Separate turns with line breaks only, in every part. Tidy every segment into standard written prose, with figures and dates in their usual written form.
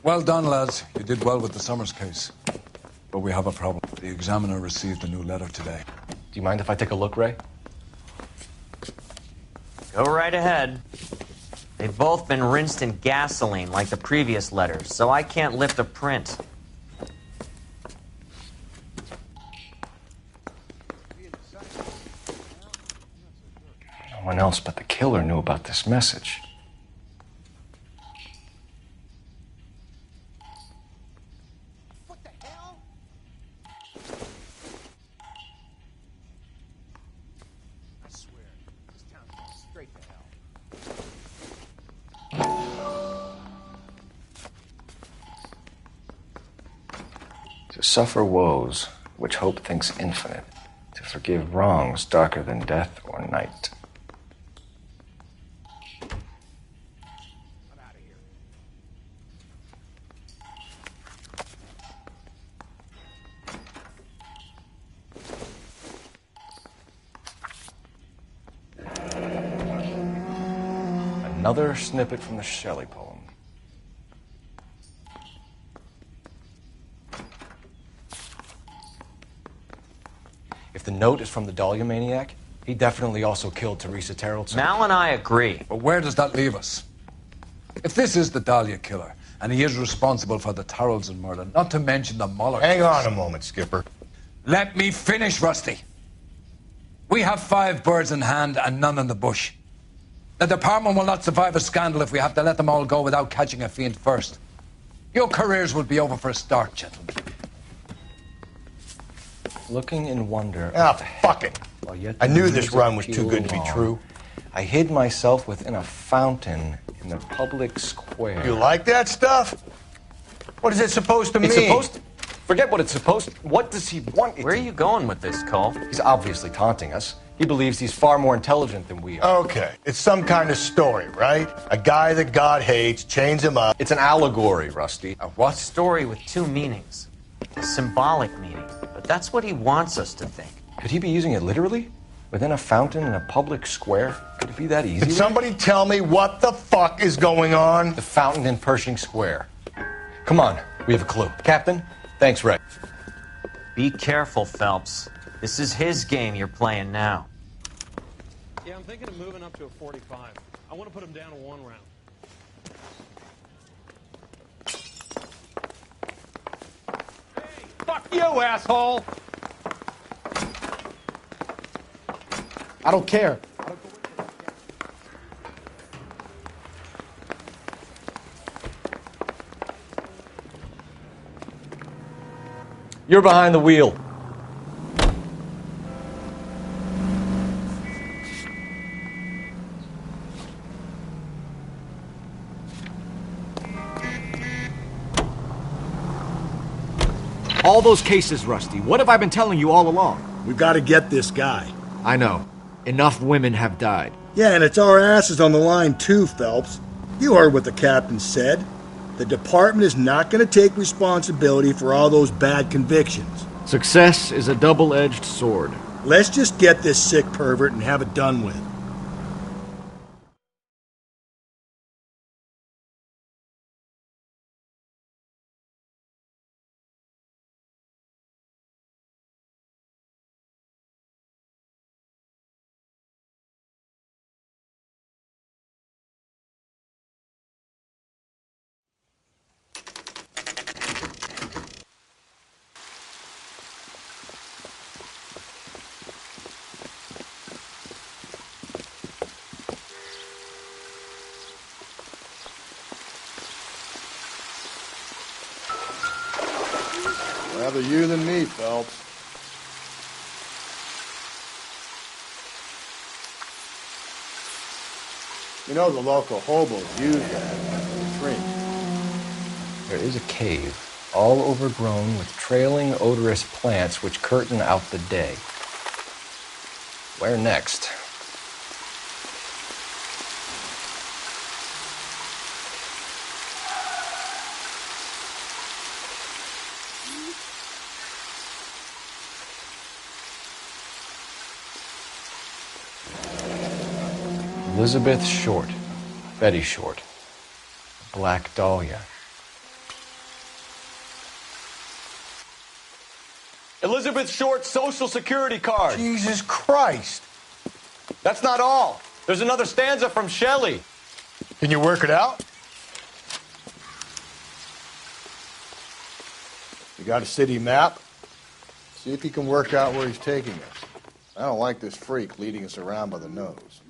Well done, lads. You did well with the Summers case. But we have a problem. The examiner received a new letter today.
Do you mind if I take a look, Ray?
Go right ahead. They've both been rinsed in gasoline like the previous letters, so I can't lift a print.
No one else but the killer knew about this message.
What the hell? I swear, this town's going straight to hell.
To suffer woes which hope thinks infinite, to forgive wrongs darker than death or night.
I'm out of here.
Another snippet from the Shelley poem. If the note is from the Dahlia maniac, he definitely also killed Teresa Terrellson.
Mal and I agree.
But where does that leave us? If this is the Dahlia killer, and he is responsible for the Tarrelson murder, not to mention the Muller
Hang
case-
on a moment, Skipper.
Let me finish, Rusty. We have 5 birds in hand and none in the bush. The department will not survive a scandal if we have to let them all go without catching a fiend first. Your careers will be over for a start, gentlemen.
Looking in wonder.
Ah, fuck it.
While yet
I
the
knew this
news
run was too
appealed
good to be
along,
true.
I hid myself within a fountain in the public square.
You like that stuff? What is it supposed to mean?
It's supposed to... Forget what it's supposed to... What does he want it
Where are
to-
you going with this, Cole?
He's obviously taunting us. He believes he's far more intelligent than we are.
Okay, it's some kind of story, right? A guy that God hates, chains him up.
It's an allegory, Rusty.
A what?
Story with 2 meanings. A symbolic meaning. But that's what he wants us to think.
Could he be using it literally? Within a fountain in a public square? Could it be that easy?
Can somebody tell me what the fuck is going on?
The fountain in Pershing Square. Come on, we have a clue. Captain, thanks, Ray.
Be careful, Phelps. This is his game you're playing now.
Yeah, I'm thinking of moving up to a 45. I want to put him down to 1 round. Hey, fuck you, asshole!
I don't care.
You're behind the wheel.
All those cases, Rusty. What have I been telling you all along?
We've got to get this guy.
I know. Enough women have died.
Yeah, and it's our asses on the line too, Phelps. You heard what the captain said. The department is not going to take responsibility for all those bad convictions.
Success is a double-edged sword.
Let's just get this sick pervert and have it done with.
Rather you than me, Phelps. You know the local hobos use that to drink.
There is a cave, all overgrown with trailing odorous plants which curtain out the day. Where next? Elizabeth Short, Betty Short, Black Dahlia.
Elizabeth Short's Social Security card.
Jesus Christ.
That's not all. There's another stanza from Shelley.
Can you work it out? You got a city map? See if you can work out where he's taking us. I don't like this freak leading us around by the nose.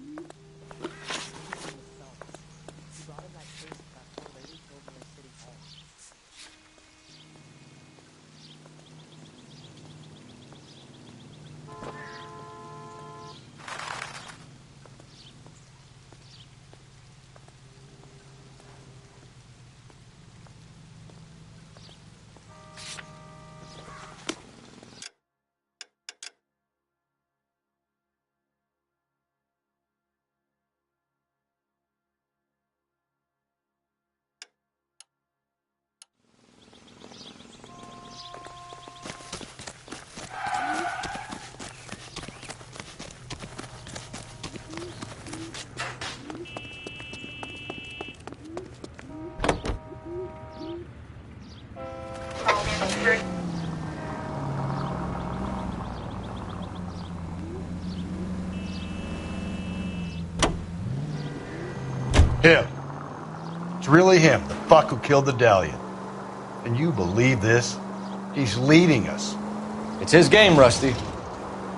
Him. It's really him, the fuck who killed the Dahlia. Can you believe this? He's leading us.
It's his game, Rusty.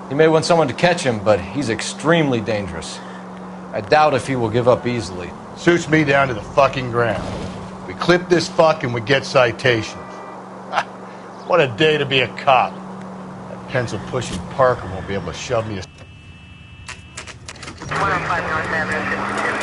He may want someone to catch him, but he's extremely dangerous. I doubt if he will give up easily.
Suits me down to the fucking ground. We clip this fuck and we get citations. What a day to be a cop. That pencil-pushing Parker won't be able to shove me a...
105 North Avenue, 52.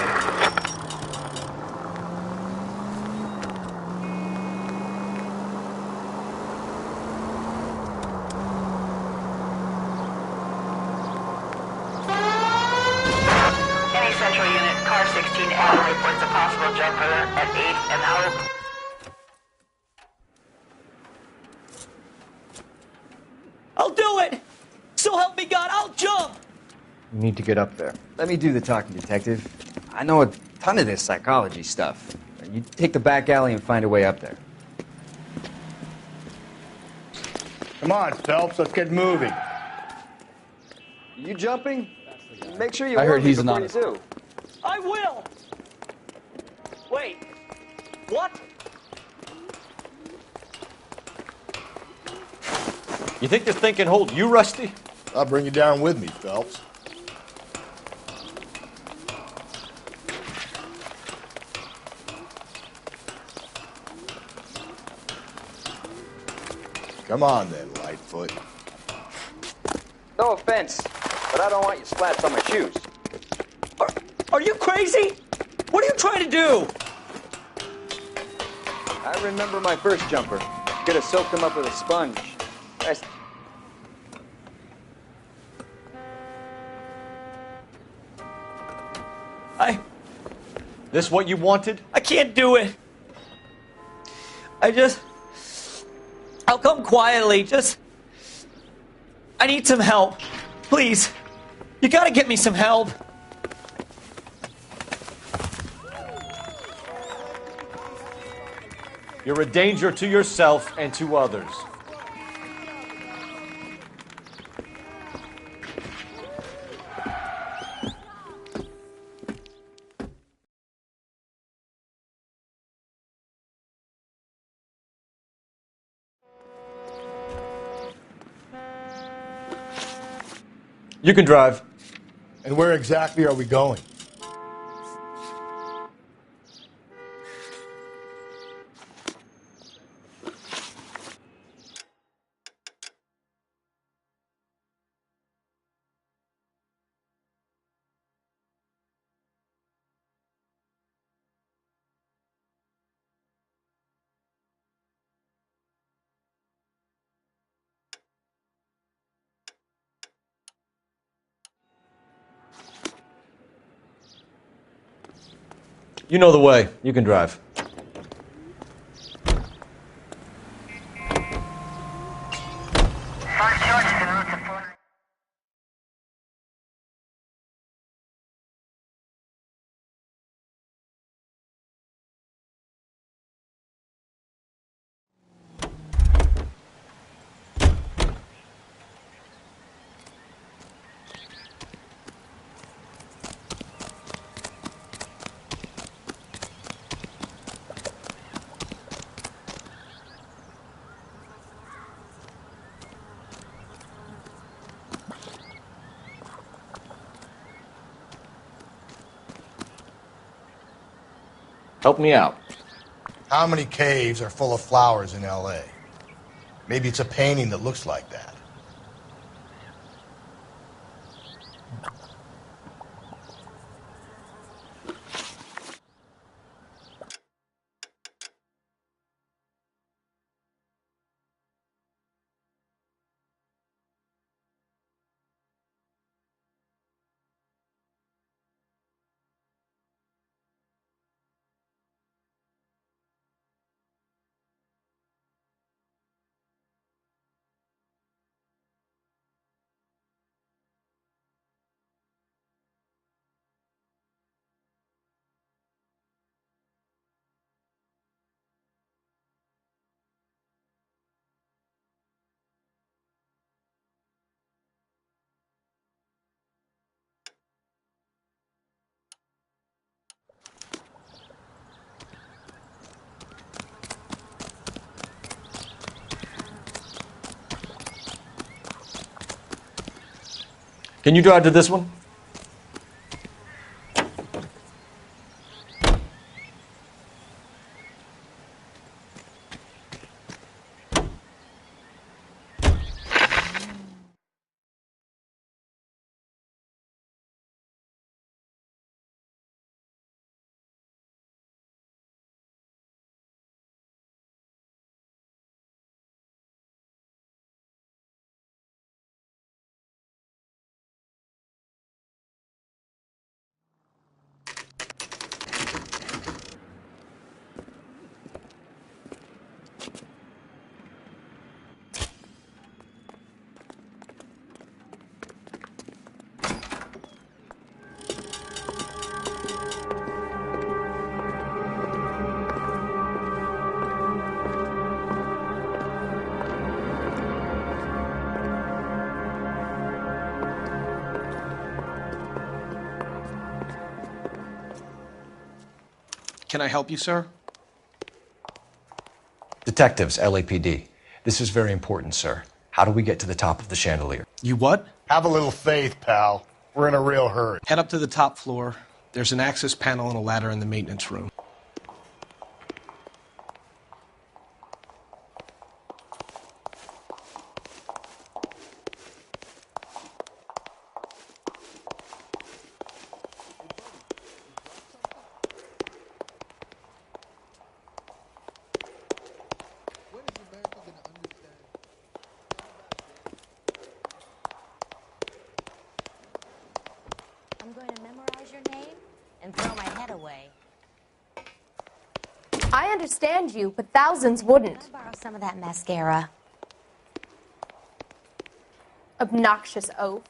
Central unit, car 16 L reports a possible jumper at 8th and out.
I'll do it! So help me God, I'll jump!
You need to get up there.
Let me do the talking, Detective. I know a ton of this psychology stuff. You take the back alley and find a way up there.
Come on, Phelps, let's get moving.
You jumping? Make sure you
I heard
warn me
he's
before
anonymous.
you do.
I will! Wait, what?
You think this thing can hold you, Rusty?
I'll bring you down with me, Phelps. Come on then, Lightfoot.
No offense, but I don't want you splats on my shoes.
Are you crazy? What are you trying to do?
I remember my first jumper. Could have soaked him up with a sponge.
This what you wanted?
I can't do it. I'll come quietly, I need some help. Please. You gotta get me some help.
You're a danger to yourself and to others. You can drive.
And where exactly are we going?
You know the way. You can drive.
Help me out.
How many caves are full of flowers in L.A.? Maybe it's a painting that looks like that.
Can you drive to this one?
Can I help you, sir?
Detectives, LAPD. This is very important, sir. How do we get to the top of the chandelier?
You what?
Have a little faith, pal. We're in a real hurry.
Head up to the top floor. There's an access panel and a ladder in the maintenance room.
I'm going to memorize your name and throw my head away.
I understand you, but thousands wouldn't.
Can I borrow some of that mascara?
Obnoxious oaf.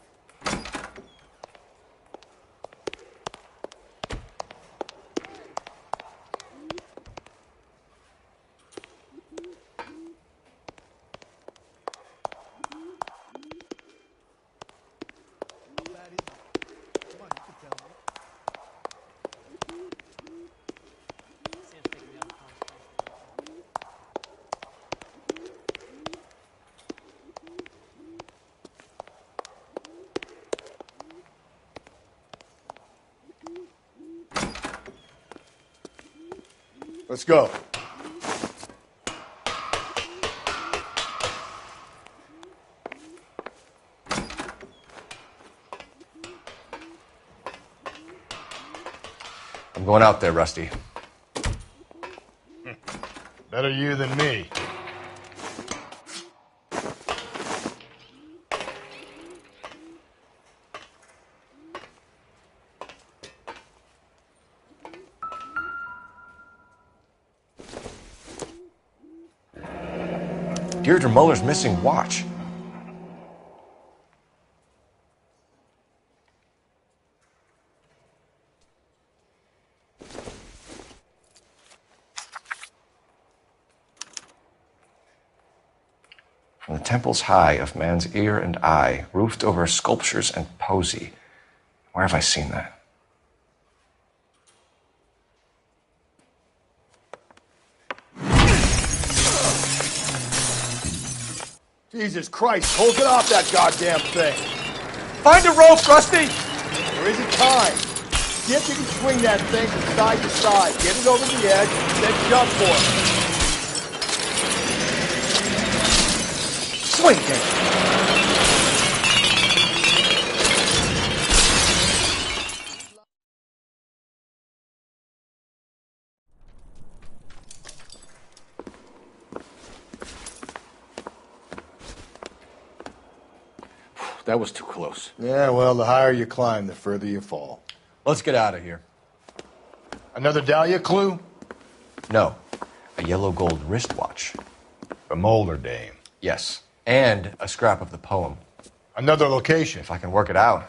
Let's go.
I'm going out there, Rusty.
Better you than me.
Deirdre Muller's missing watch. From the temples high of man's ear and eye, roofed over sculptures and poesy. Where have I seen that?
Jesus Christ, hold it off that goddamn thing.
Find a rope, Rusty!
There isn't time.
See if you can swing that thing from side to side. Get it over the edge, then jump for it.
Swing it.
That was too close.
Yeah, well, the higher you climb, the further you fall.
Let's get out of here.
Another Dahlia clue?
No. A yellow gold wristwatch.
A Molder dame.
Yes. And a scrap of the poem.
Another location.
If I can work it out.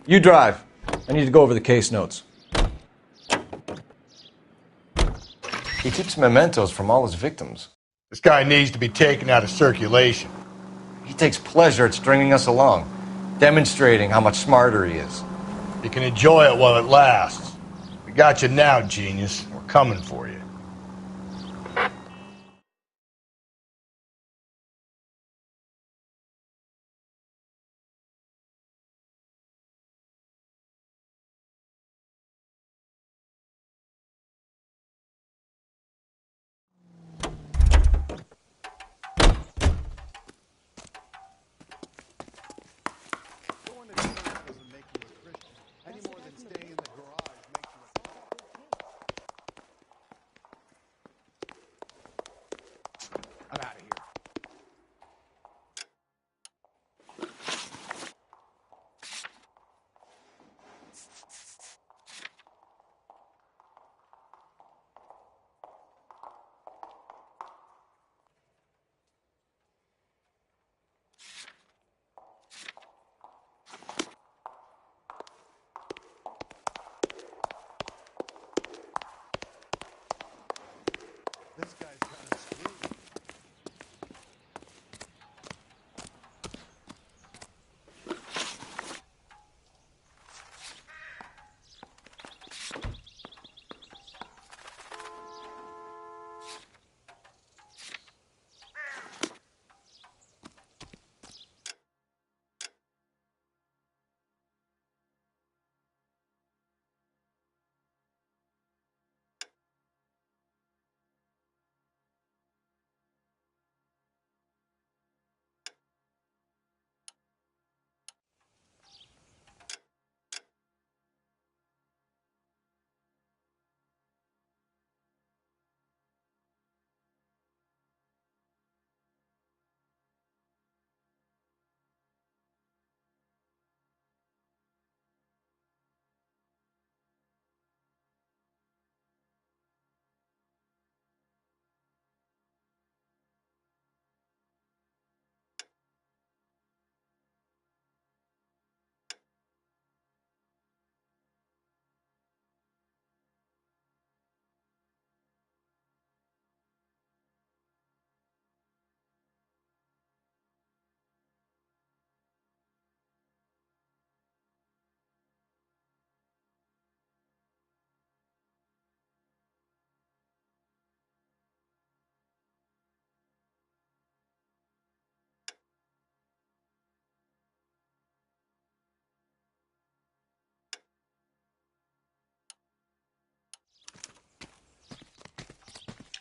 You drive. I need to go over the case notes. He keeps mementos from all his victims.
This guy needs to be taken out of circulation.
He takes pleasure at stringing us along, demonstrating how much smarter he is.
You can enjoy it while it lasts. We got you now, genius. We're coming for you.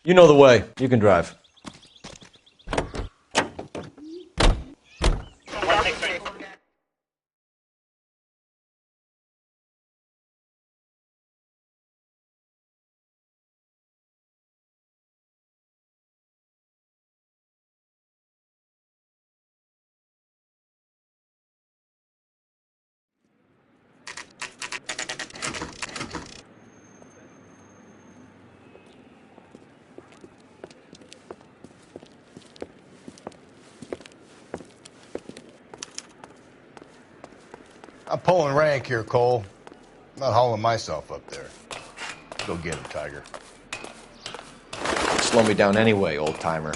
You know the way. You can drive.
I'm pulling rank here, Cole. I'm not hauling myself up there. Go get him, Tiger.
Slow me down anyway, old-timer.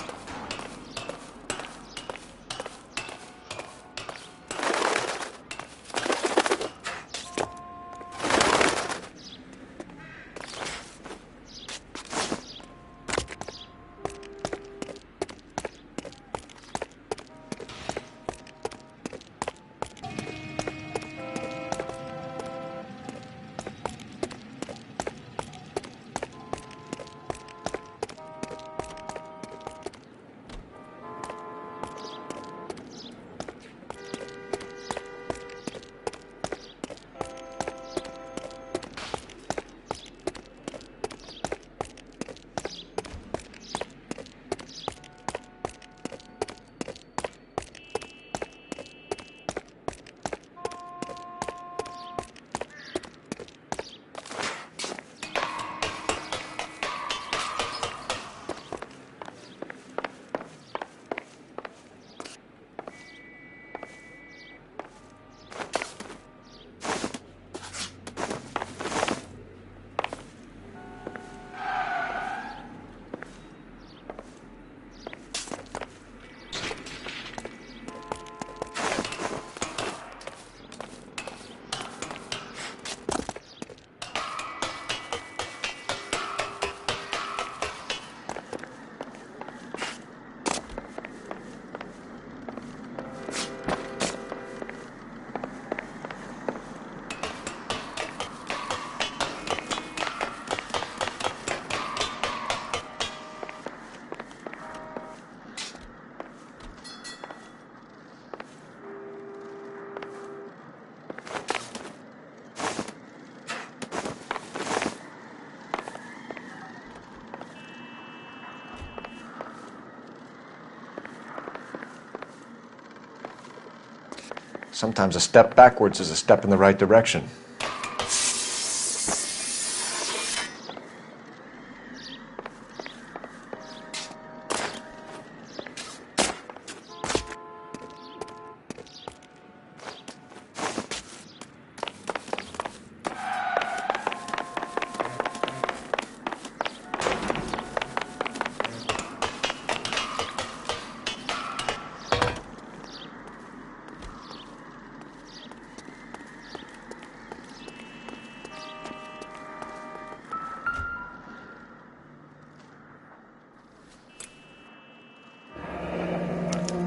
Sometimes a step backwards is a step in the right direction.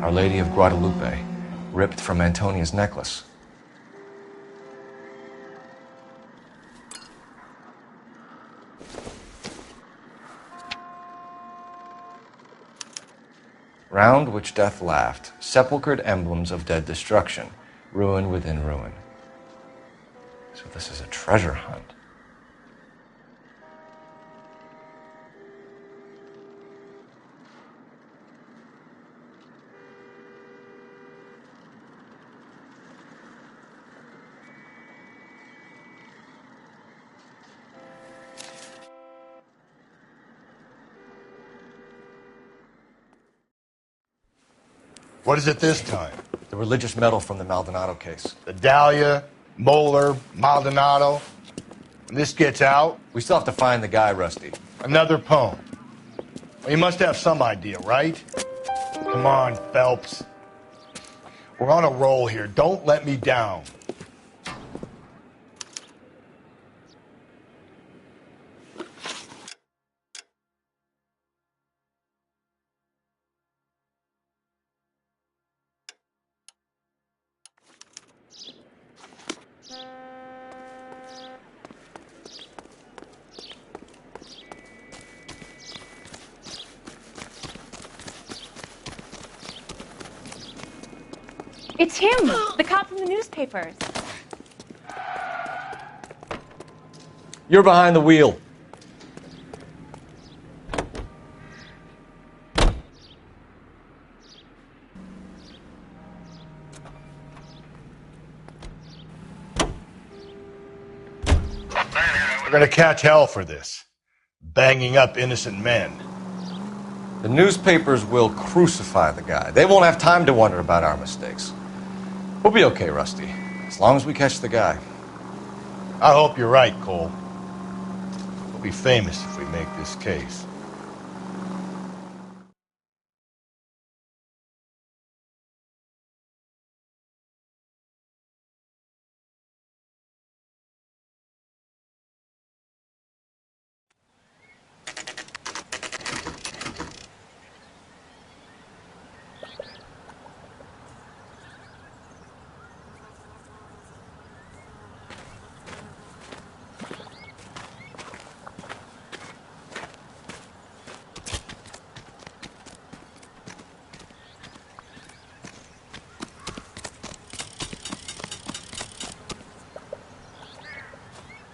Our Lady of Guadalupe, ripped from Antonia's necklace. Round which death laughed, sepulchred emblems of dead destruction, ruin within ruin. So this is a treasure hunt.
What is it this time?
The religious medal from the Maldonado case.
The Dahlia, Moeller, Maldonado. When this gets out...
We still have to find the guy, Rusty.
Another poem. Well, you must have some idea, right? Come on, Phelps. We're on a roll here. Don't let me down.
It's him, the cop from the newspapers.
You're behind the wheel.
We're gonna catch hell for this. Banging up innocent men.
The newspapers will crucify the guy. They won't have time to wonder about our mistakes. We'll be okay, Rusty, as long as we catch the guy.
I hope you're right, Cole. We'll be famous if we make this case.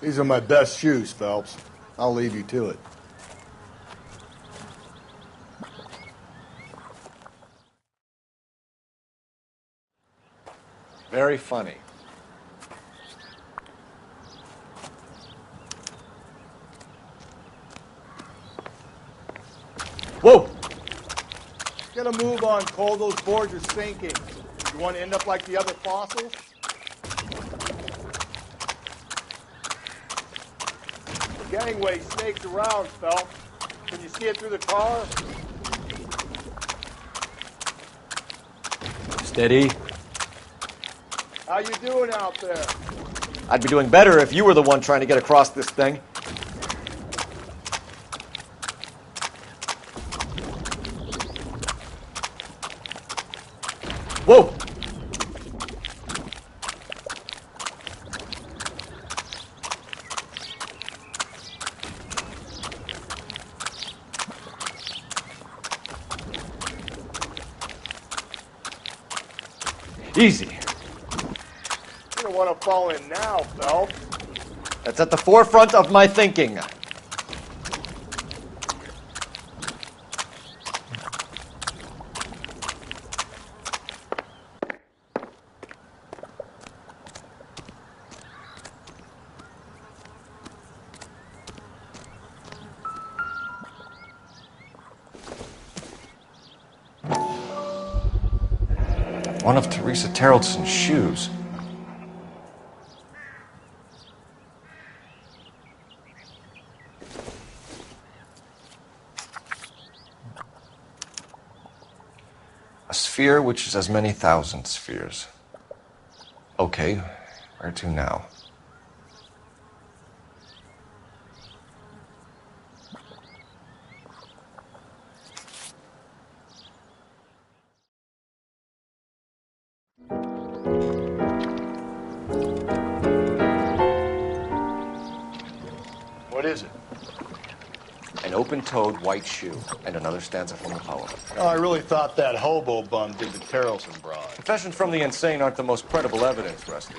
These are my best shoes, Phelps. I'll leave you to it.
Very funny. Whoa!
Get a move on, Cole. Those boards are sinking. You want to end up like the other fossils? The gangway snakes around, Phelps. Can you see it through the car?
Steady.
How you doing out there?
I'd be doing better if you were the one trying to get across this thing. Whoa! Easy.
You don't want to fall in now, Phelps.
That's at the forefront of my thinking. One of Teresa Terreldson's shoes. A sphere which is as many thousand spheres. Okay, where to now?
What is it?
An open-toed white shoe, and another stanza from the poem.
Oh, I really thought that hobo bum did the Terrelson broad.
Confessions from the insane aren't the most credible evidence, Rusty.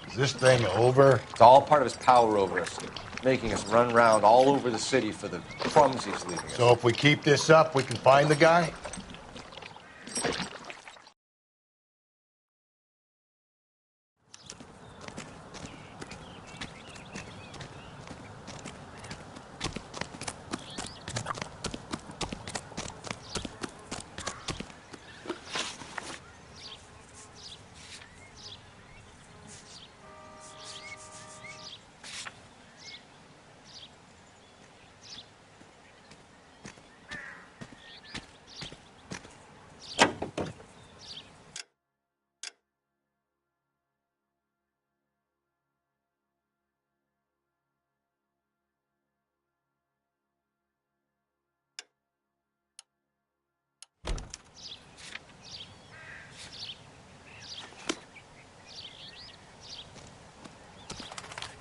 Is this thing over?
It's all part of his power over us, making us run round all over the city for the crumbs he's leaving us.
So if we keep this up, we can find the guy?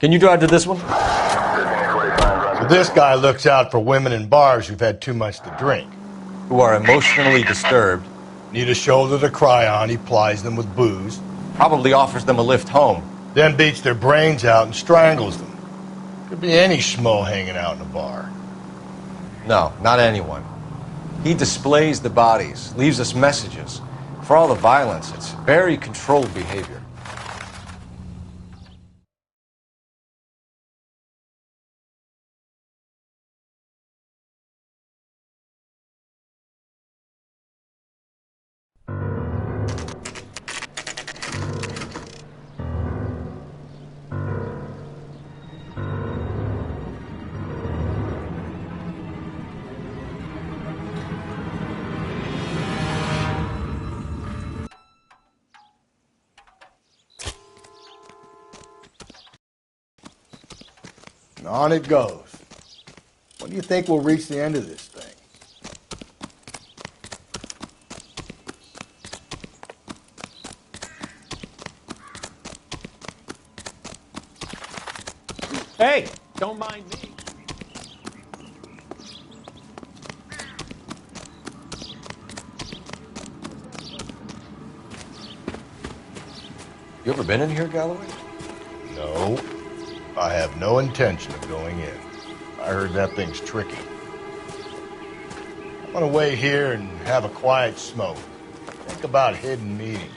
Can you drive to this one?
So this guy looks out for women in bars who've had too much to drink.
Who are emotionally disturbed,
Need a shoulder to cry on, he plies them with booze.
Probably offers them a lift home.
Then beats their brains out and strangles them. Could be any schmo hanging out in a bar.
No, not anyone. He displays the bodies, leaves us messages. For all the violence, it's very controlled behavior.
And on it goes. When do you think we'll reach the end of this thing?
Hey, don't mind me.
You ever been in here, Galloway?
No. I have no intention of going in. I heard that thing's tricky. I'm gonna wait here and have a quiet smoke. Think about hidden meetings.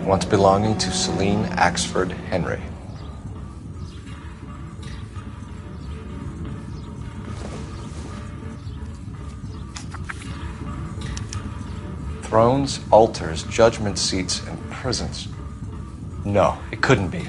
Once belonging to Celine Axford Henry. Thrones, altars, judgment seats, and prisons. No, it couldn't be.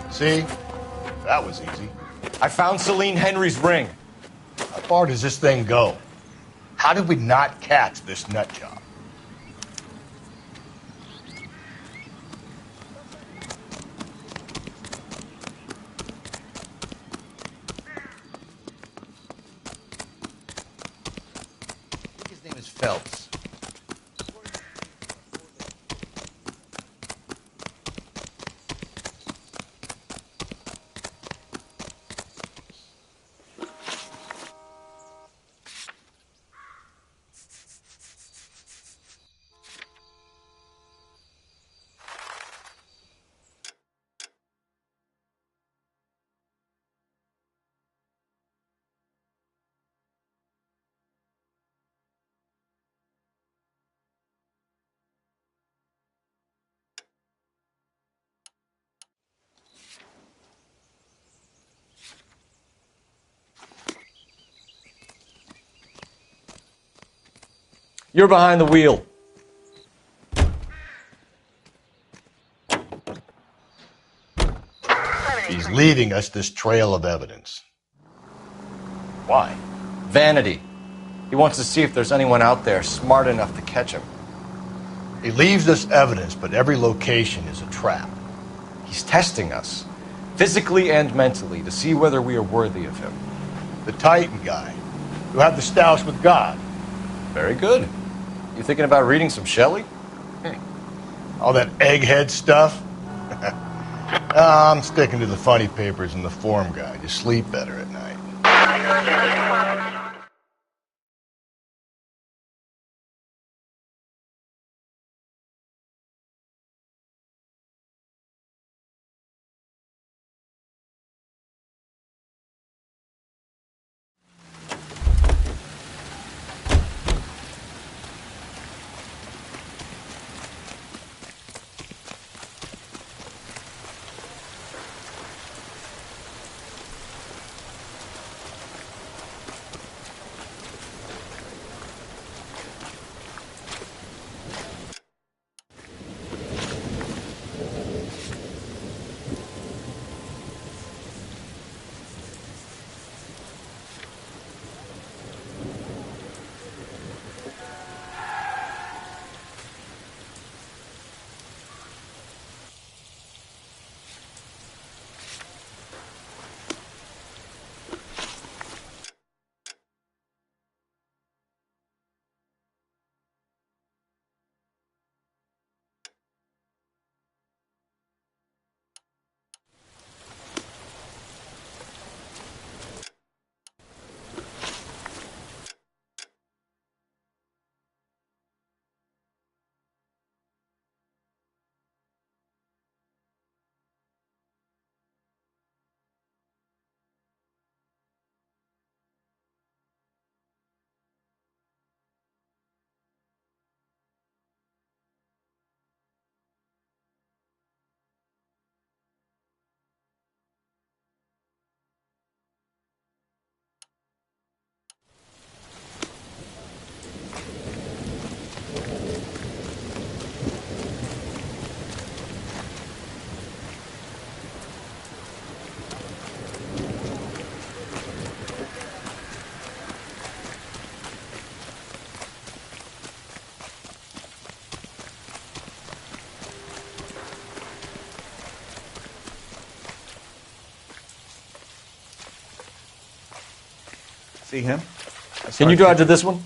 See? That was easy.
I found Celine Henry's ring.
How far does this thing go? How did we not catch this nut job?
I think his name is Phelps. You're behind the wheel.
He's leaving us this trail of evidence. Why?
Vanity. He wants to see if there's anyone out there smart enough to catch him.
He leaves us evidence, but every location is a trap.
He's testing us. physically and mentally, to see whether we are worthy of him.
The Titan guy, who had the stoush with God.
Very good. You thinking about reading some Shelley?
All that egghead stuff? I'm sticking to the funny papers and the form guide. You sleep better at night.
See him?
Can you drive to this one?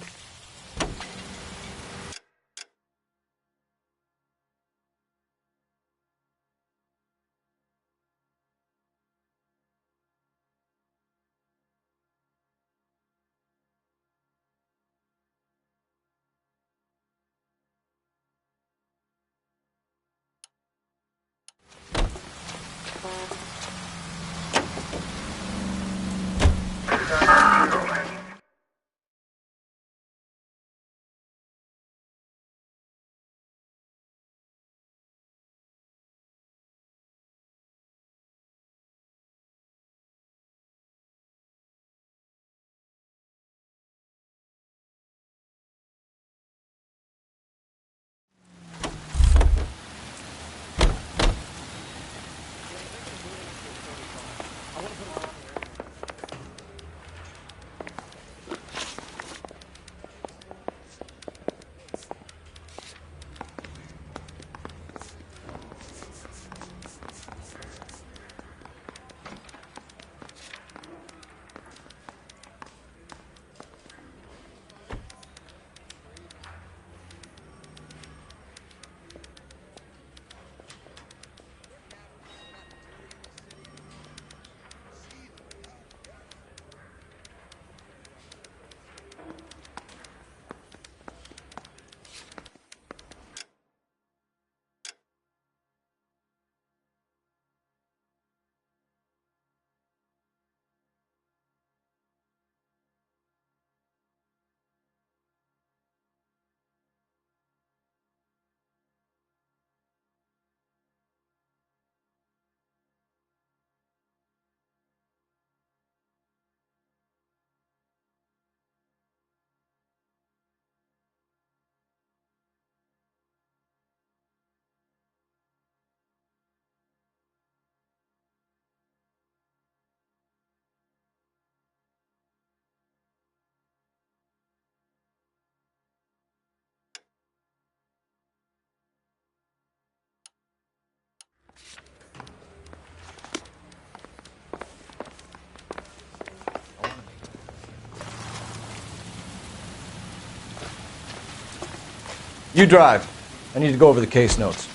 You drive. I need to go over the case notes.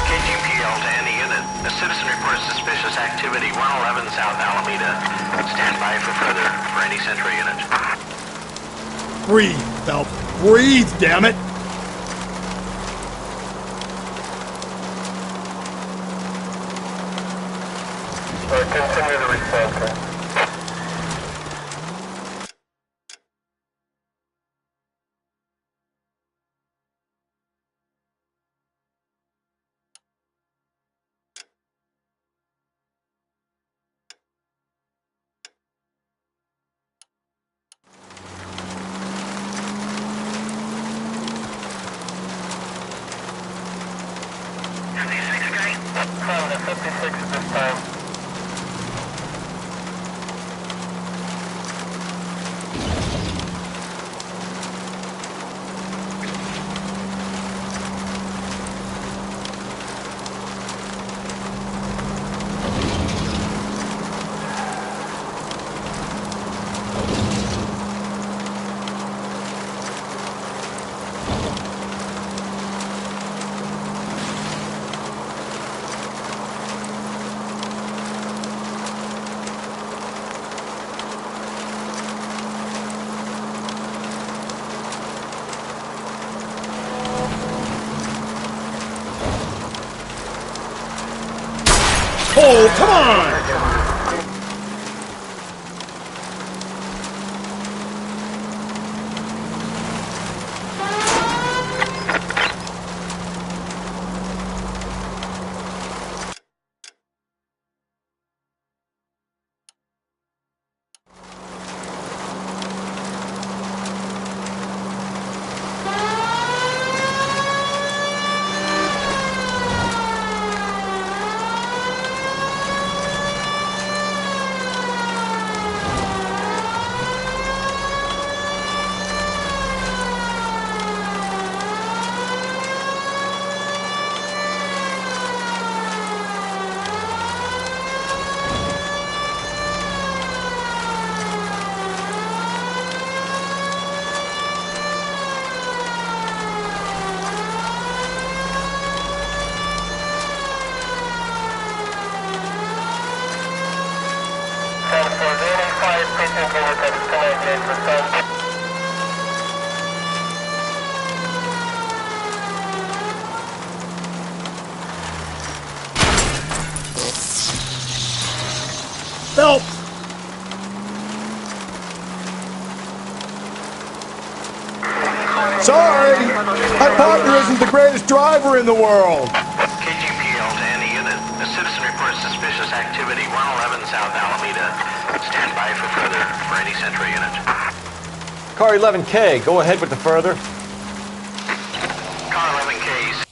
KGPL to any unit. A citizen reports suspicious activity 111 South Alameda. Stand by for further for any Central unit.
Breathe, Phelps. Breathe, damn it!
Continue the response.
Oh, come on! Phelps! Sorry! My partner isn't the greatest driver in the world!
KGPL to any unit. A citizen reports suspicious activity 111 South Alameda. Stand by for further for any Central unit.
Car 11K, go ahead with the further.
Car 11K.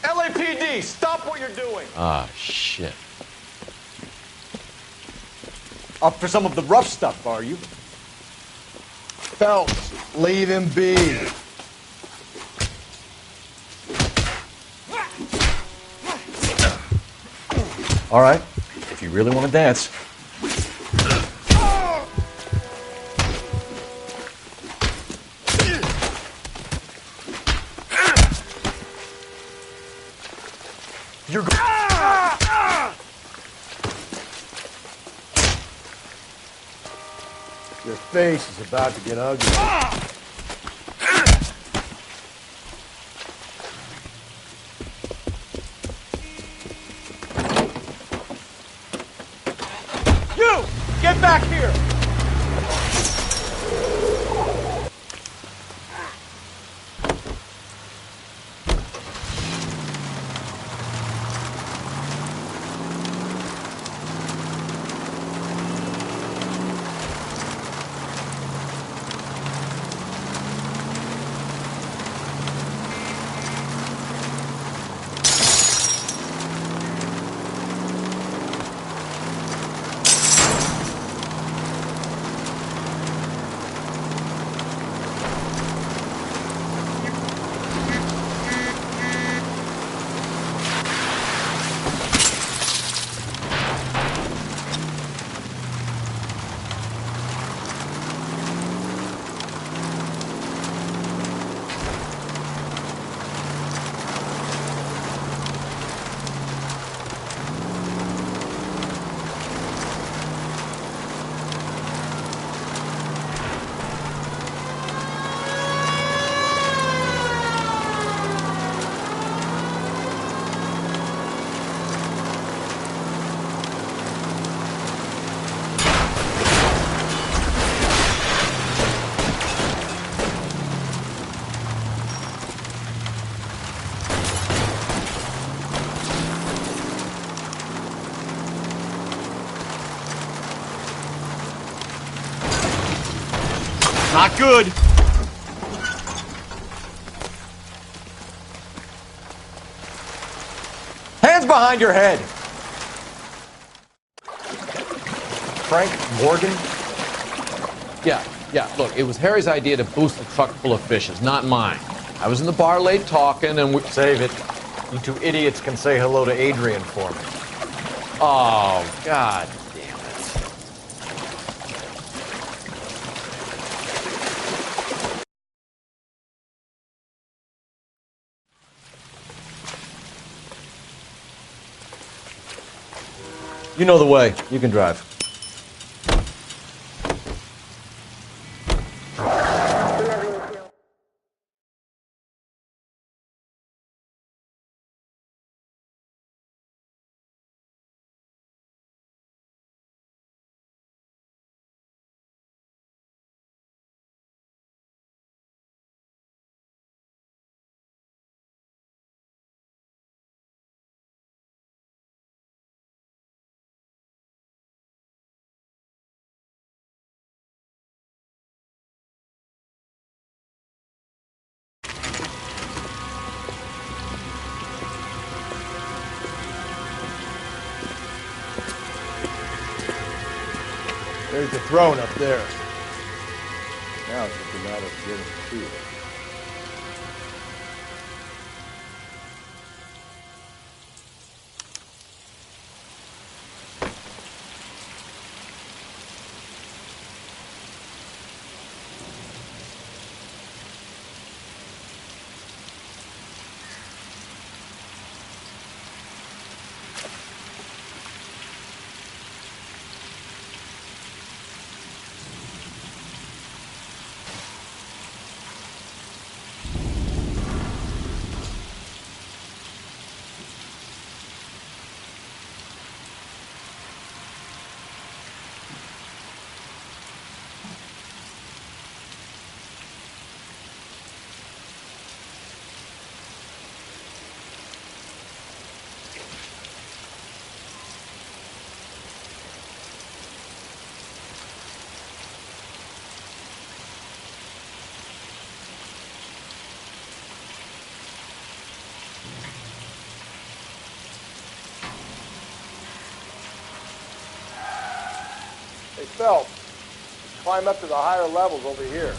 LAPD, stop what you're doing! Ah, shit.
Up for some of the rough stuff, are you?
Phelps, leave him be.
All right, if you really want to dance. You're
Your face is about to get ugly.
back here!
Not good.
Hands behind your head! Frank Morgan?
Yeah, look, it was Harry's idea to boost the truck full of fishes, not mine. I was in the bar late talking and we...
Save it. You two idiots can say hello to Adrian for me.
Oh, God damn it.
You know the way. You can drive.
There's the throne up there. Now it's just a matter of getting to it. Hey, Phelps, climb up to the higher levels over here.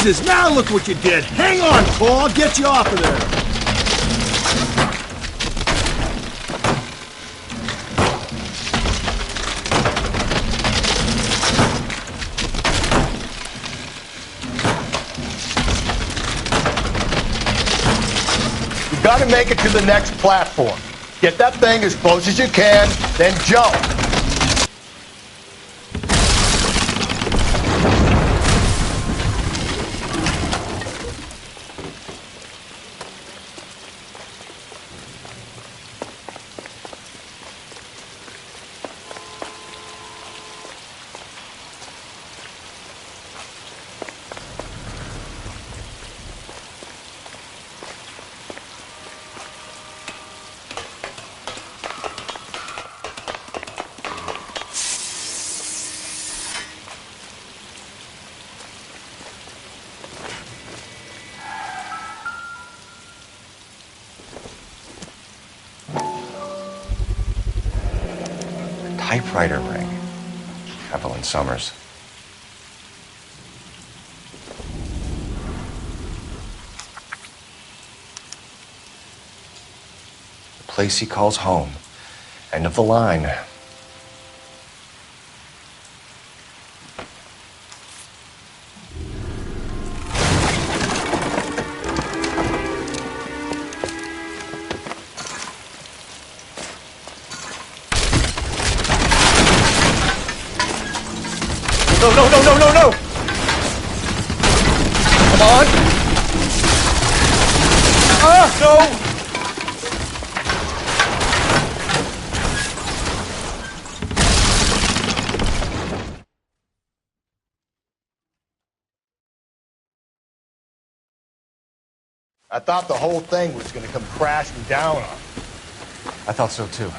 Jesus, now look what you did. Hang on, Cole, I'll get you off of there.
You gotta make it to the next platform. Get that thing as close as you can, then jump.
Typewriter ring. Evelyn Summers. The place he calls home. End of the line.
No, no, no, no, no, no! Come on! Ah, no! I thought the whole thing was gonna come crashing down on him.
I thought so too.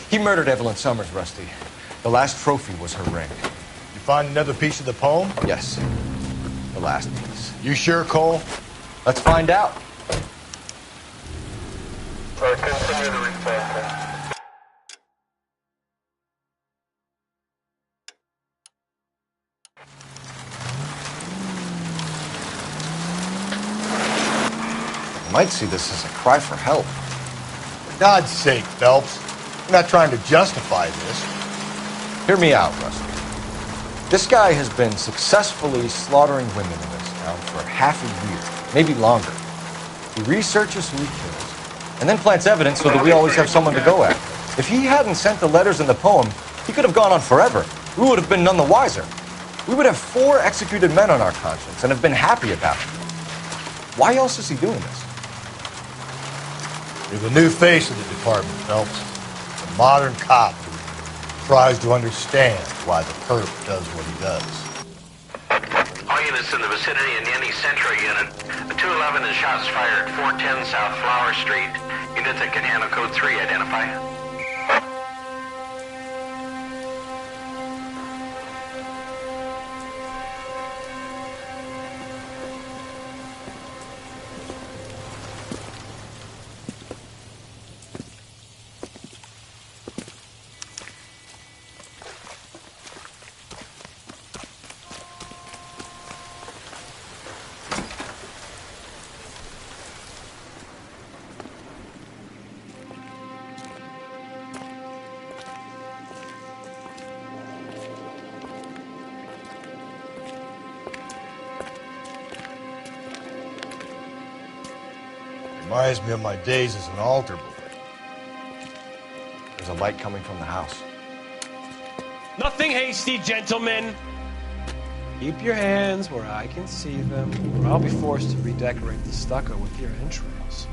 He murdered Evelyn Summers, Rusty. The last trophy was her ring.
You find another piece of the poem?
Yes. The last piece.
You sure, Cole?
Let's find out.
Continue the research.
You might see this as a cry for help.
For God's sake, Phelps. I'm not trying to justify this.
Hear me out, Rusty. This guy has been successfully slaughtering women in this town for half a year, maybe longer. He researches who he kills, and then plants evidence so that we always have someone to go after. If he hadn't sent the letters in the poem, he could have gone on forever. We would have been none the wiser. We would have 4 executed men on our conscience and have been happy about it. Why else is he doing this?
You're the new face of the department, Phelps. A modern cop who tries to understand why the perp does what he does.
All units in the vicinity and any Central unit. A 211 and shots fired, 410 South Flower Street. Unit that can handle code 3, identify.
Reminds me of my days as an altar boy.
There's a light coming from the house.
Nothing hasty, gentlemen. Keep your hands where I can see them, or I'll be forced to redecorate the stucco with your entrails.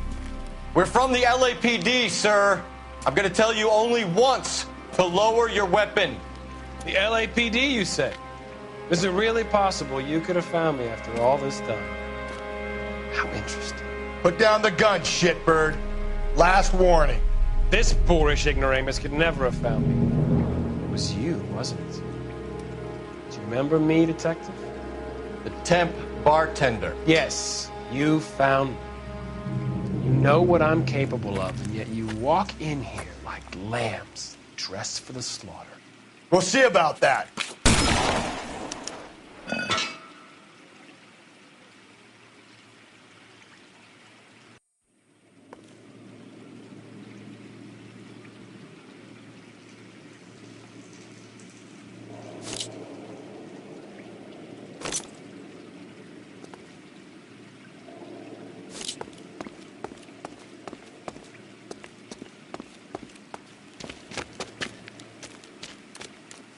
We're from the LAPD, sir. I'm gonna tell you only once to lower your weapon.
The LAPD, you say? Is it really possible you could have found me after all this time? How interesting.
Put down the gun, shitbird. Last warning.
This boorish ignoramus could never have found me. It was you, wasn't it? Do you remember me, detective?
The temp bartender.
Yes, you found me. You know what I'm capable of, and yet you walk in here like lambs dressed for the slaughter.
We'll see about that.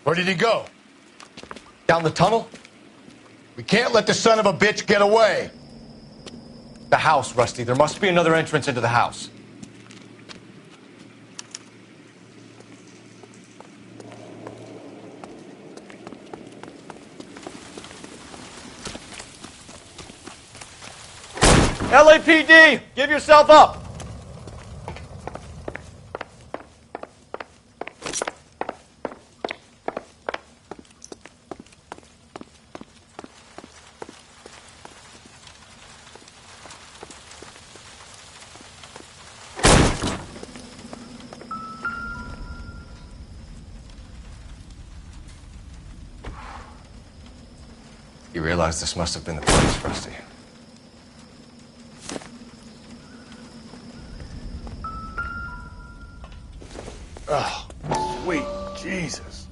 Where did he go?
Down the tunnel?
We can't let the son of a bitch get away.
The house, Rusty. There must be another entrance into the house.
LAPD, give yourself up.
You realize this must have been the place, Rusty.
Oh, sweet Jesus.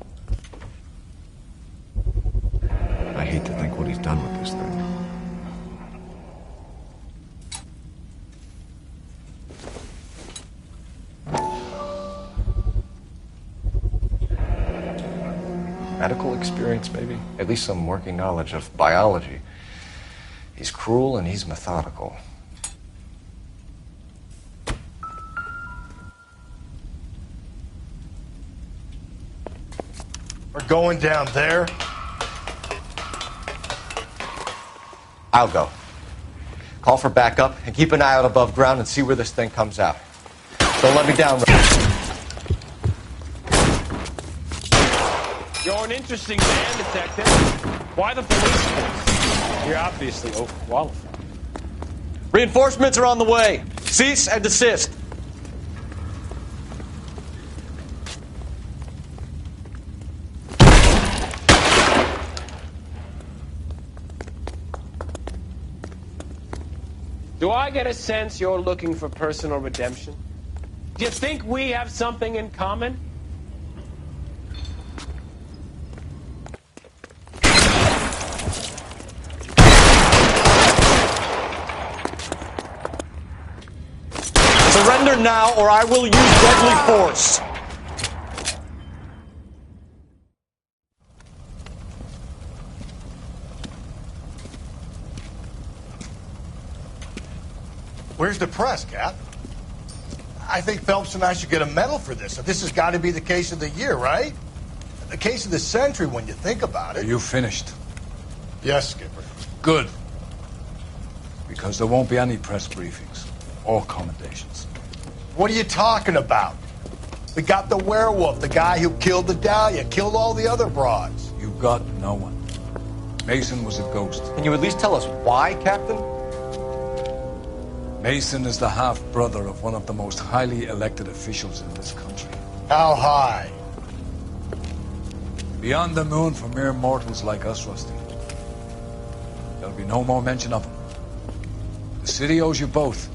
I hate to think what he's done with this thing.
Medical experience, maybe? At least some working knowledge of biology. He's cruel and he's methodical.
We're going down there.
I'll go. Call for backup and keep an eye out above ground and see where this thing comes out. Don't let me down, Rusty.
You're an interesting man, Detective. Why the police force? You're obviously overqualified.
Reinforcements are on the way. Cease and desist.
Do I get a sense you're looking for personal redemption? Do you think we have something in common?
Surrender now, or I will use deadly force.
Where's the press, Cap? I think Phelps and I should get a medal for this. This has got to be the case of the year, right? The case of the century when you think about it.
Are you finished?
Yes, Skipper.
Good. Because there won't be any press briefings or commendations.
What are you talking about? We got the werewolf, the guy who killed the Dahlia, killed all the other broads.
You got no one. Mason was a ghost.
Can you at least tell us why, Captain?
Mason is the half-brother of one of the most highly elected officials in this country.
How high?
Beyond the moon for mere mortals like us, Rusty. There'll be no more mention of him. The city owes you both.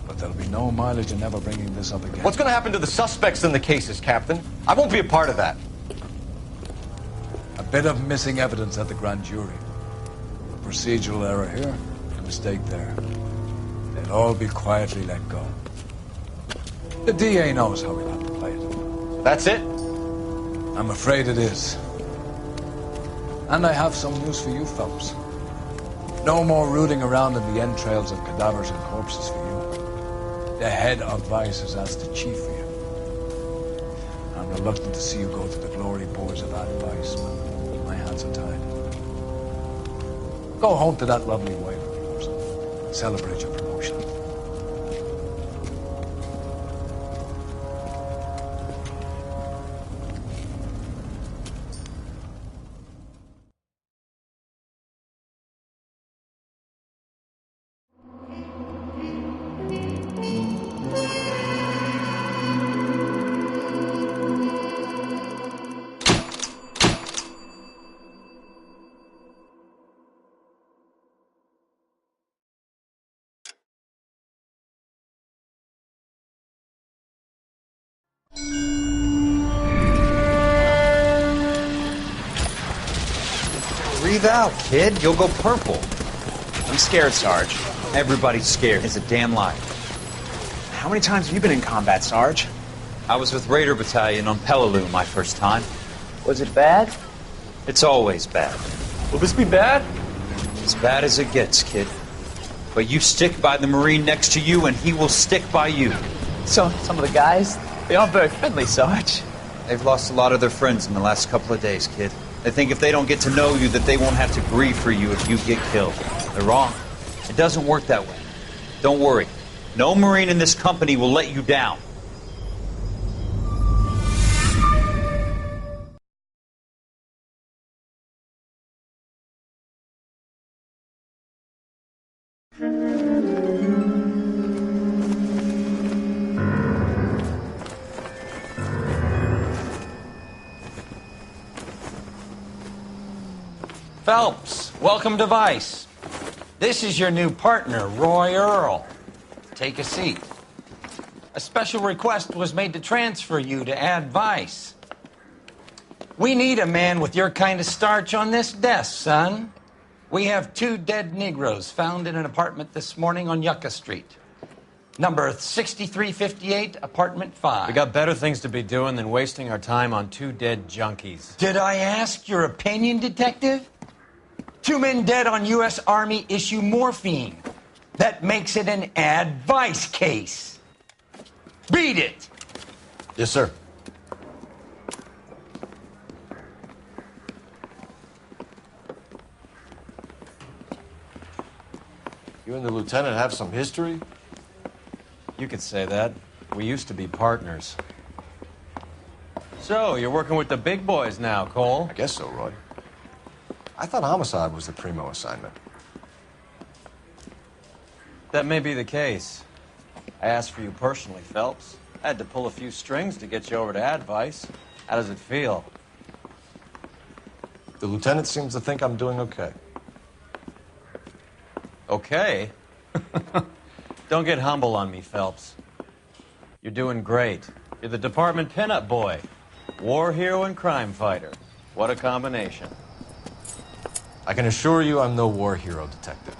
But there'll be no mileage in ever bringing this up again.
What's going to happen to the suspects in the cases, Captain? I won't be a part of that.
A bit of missing evidence at the grand jury. A procedural error here, a mistake there. They'll all be quietly let go. The DA knows how we'll have to play it.
That's it?
I'm afraid it is. And I have some news for you, Phelps. No more rooting around in the entrails of cadavers and corpses for you. The head of Vice has asked the chief for you. I'm reluctant to see you go to the glory boards of that Vice, but my hands are tied. Go home to that lovely wife of yours. Celebrate your promotion.
Breathe out, kid. You'll go purple.
I'm scared, Sarge.
Everybody's scared. It's a damn lie.
How many times have you been in combat, Sarge?
I was with Raider Battalion on Peleliu my first time.
Was it bad?
It's always bad.
Will this be bad?
As bad as it gets, kid. But you stick by the Marine next to you, and he will stick by you.
So, some of the guys, they aren't very friendly, Sarge.
They've lost a lot of their friends in the last couple of days, kid. They think if they don't get to know you, that they won't have to grieve for you if you get killed. They're wrong. It doesn't work that way. Don't worry. No Marine in this company will let you down.
Phelps, welcome to Vice. This is your new partner, Roy Earl. Take a seat. A special request was made to transfer you to Ad Vice. We need a man with your kind of starch on this desk, son. We have 2 dead Negroes found in an apartment this morning on Yucca Street. Number 6358, apartment 5.
We got better things to be doing than wasting our time on 2 dead junkies.
Did I ask your opinion, detective? 2 men dead on U.S. Army issue morphine. That makes it an Ad Vice case. Beat it!
Yes, sir. You and the lieutenant have some history?
You could say that. We used to be partners. So, you're working with the big boys now, Cole?
I guess so, Roy. I thought homicide was the primo assignment.
That may be the case. I asked for you personally, Phelps. I had to pull a few strings to get you over to Ad Vice. How does it feel?
The lieutenant seems to think I'm doing okay.
Okay? Don't get humble on me, Phelps. You're doing great. You're the department pinup boy. War hero and crime fighter. What a combination.
I can assure you I'm no war hero, detective.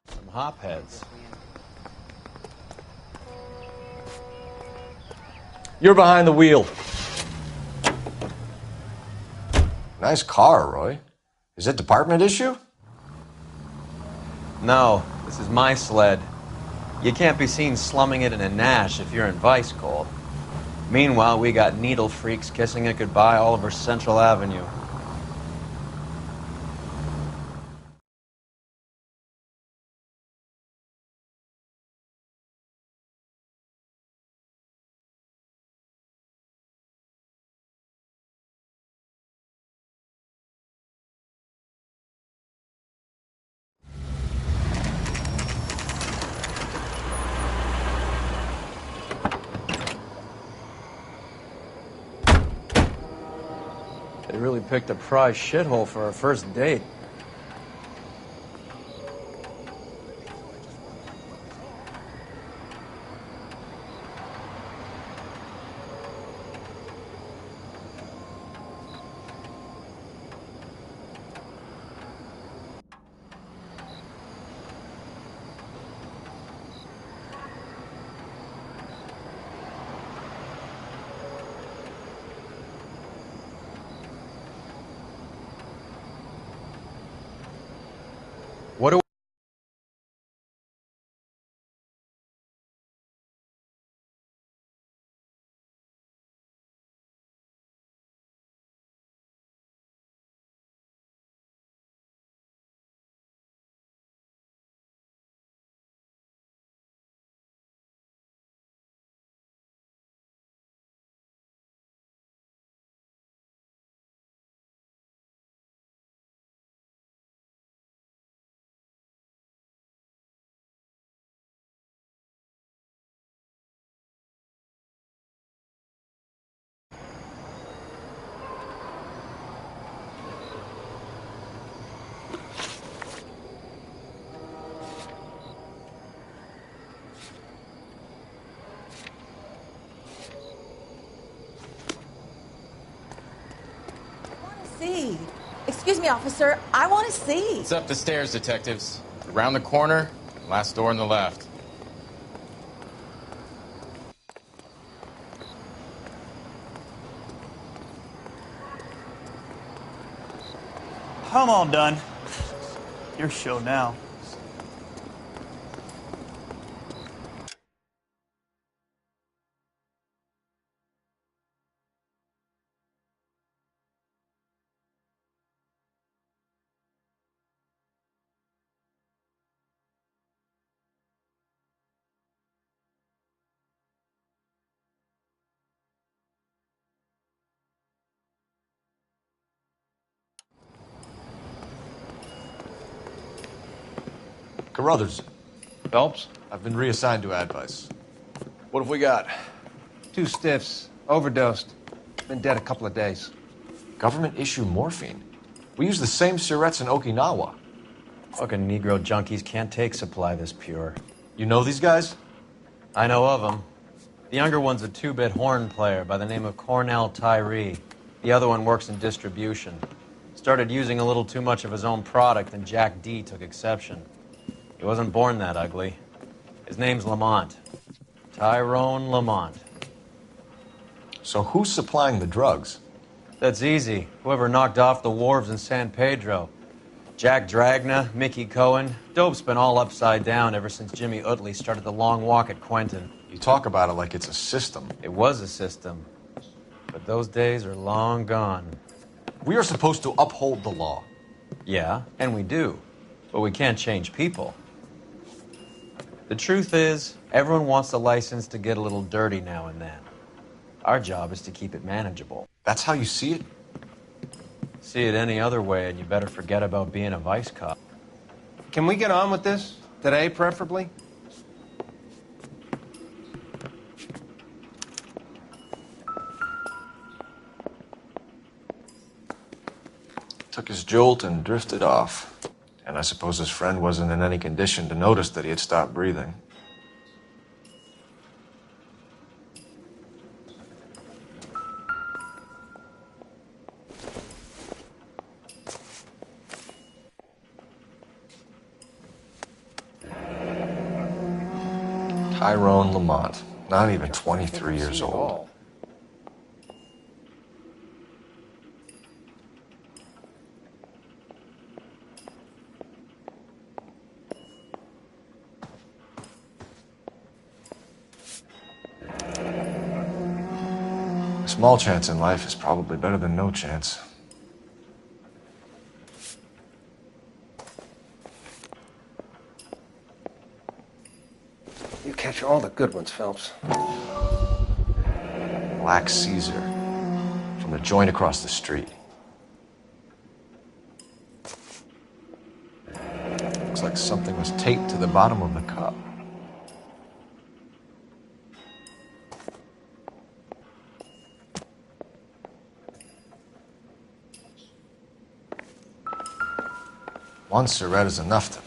Some hopheads.
You're behind the wheel. Nice car, Roy. Is it department issue?
No, this is my sled. You can't be seen slumming it in a Nash if you're in Vice, Cole. Meanwhile, we got needle freaks kissing it goodbye all over Central Avenue. They really picked a prize shithole for our first date. What do
See. Excuse me, officer. I want to see.
It's up the stairs, detectives. Around the corner, last door on the left.
I'm all done. Your show now.
Carruthers.
Phelps?
I've been reassigned to Advice.
What have we got?
2 stiffs. Overdosed. Been dead a couple of days. Government issue morphine? We use the same syrettes in Okinawa.
Fucking Negro junkies can't take supply this pure.
You know these guys?
I know of them. The younger one's a 2-bit horn player by the name of Cornell Tyree. The other one works in distribution. Started using a little too much of his own product, and Jack D took exception. He wasn't born that ugly. His name's Lamont. Tyrone Lamont.
So who's supplying the drugs?
That's easy. Whoever knocked off the wharves in San Pedro. Jack Dragna, Mickey Cohen. Dope's been all upside down ever since Jimmy Utley started the long walk at Quentin.
You talk about it like it's a system.
It was a system. But those days are long gone.
We are supposed to uphold the law.
Yeah, and we do. But we can't change people. The truth is, everyone wants a license to get a little dirty now and then. Our job is to keep it manageable.
That's how you see it?
See it any other way, and you better forget about being a vice cop.
Can we get on with this? Today, preferably?
Took his jolt and drifted off. And I suppose his friend wasn't in any condition to notice that he had stopped breathing. Tyrone Lamont, not even 23 years old. Small chance in life is probably better than no chance. You catch all the good ones, Phelps. Black Caesar. From the joint across the street. Looks like something was taped to the bottom of the cup. One cigarette is enough to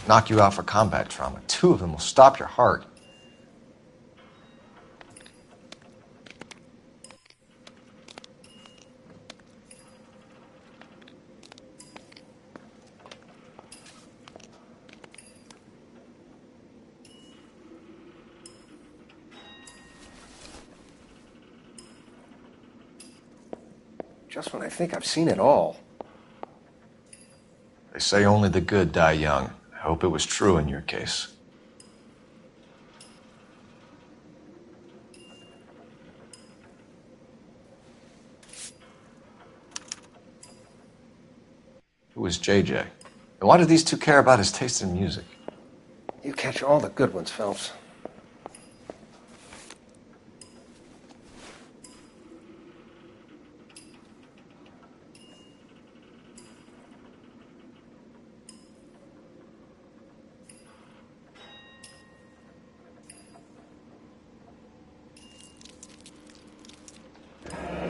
knock you out for combat trauma. Two of them will stop your heart. Just when I think I've seen it all. They say only the good die young. I hope it was true in your case. Who was JJ? And why do these two care about his taste in music? You catch all the good ones, Phelps.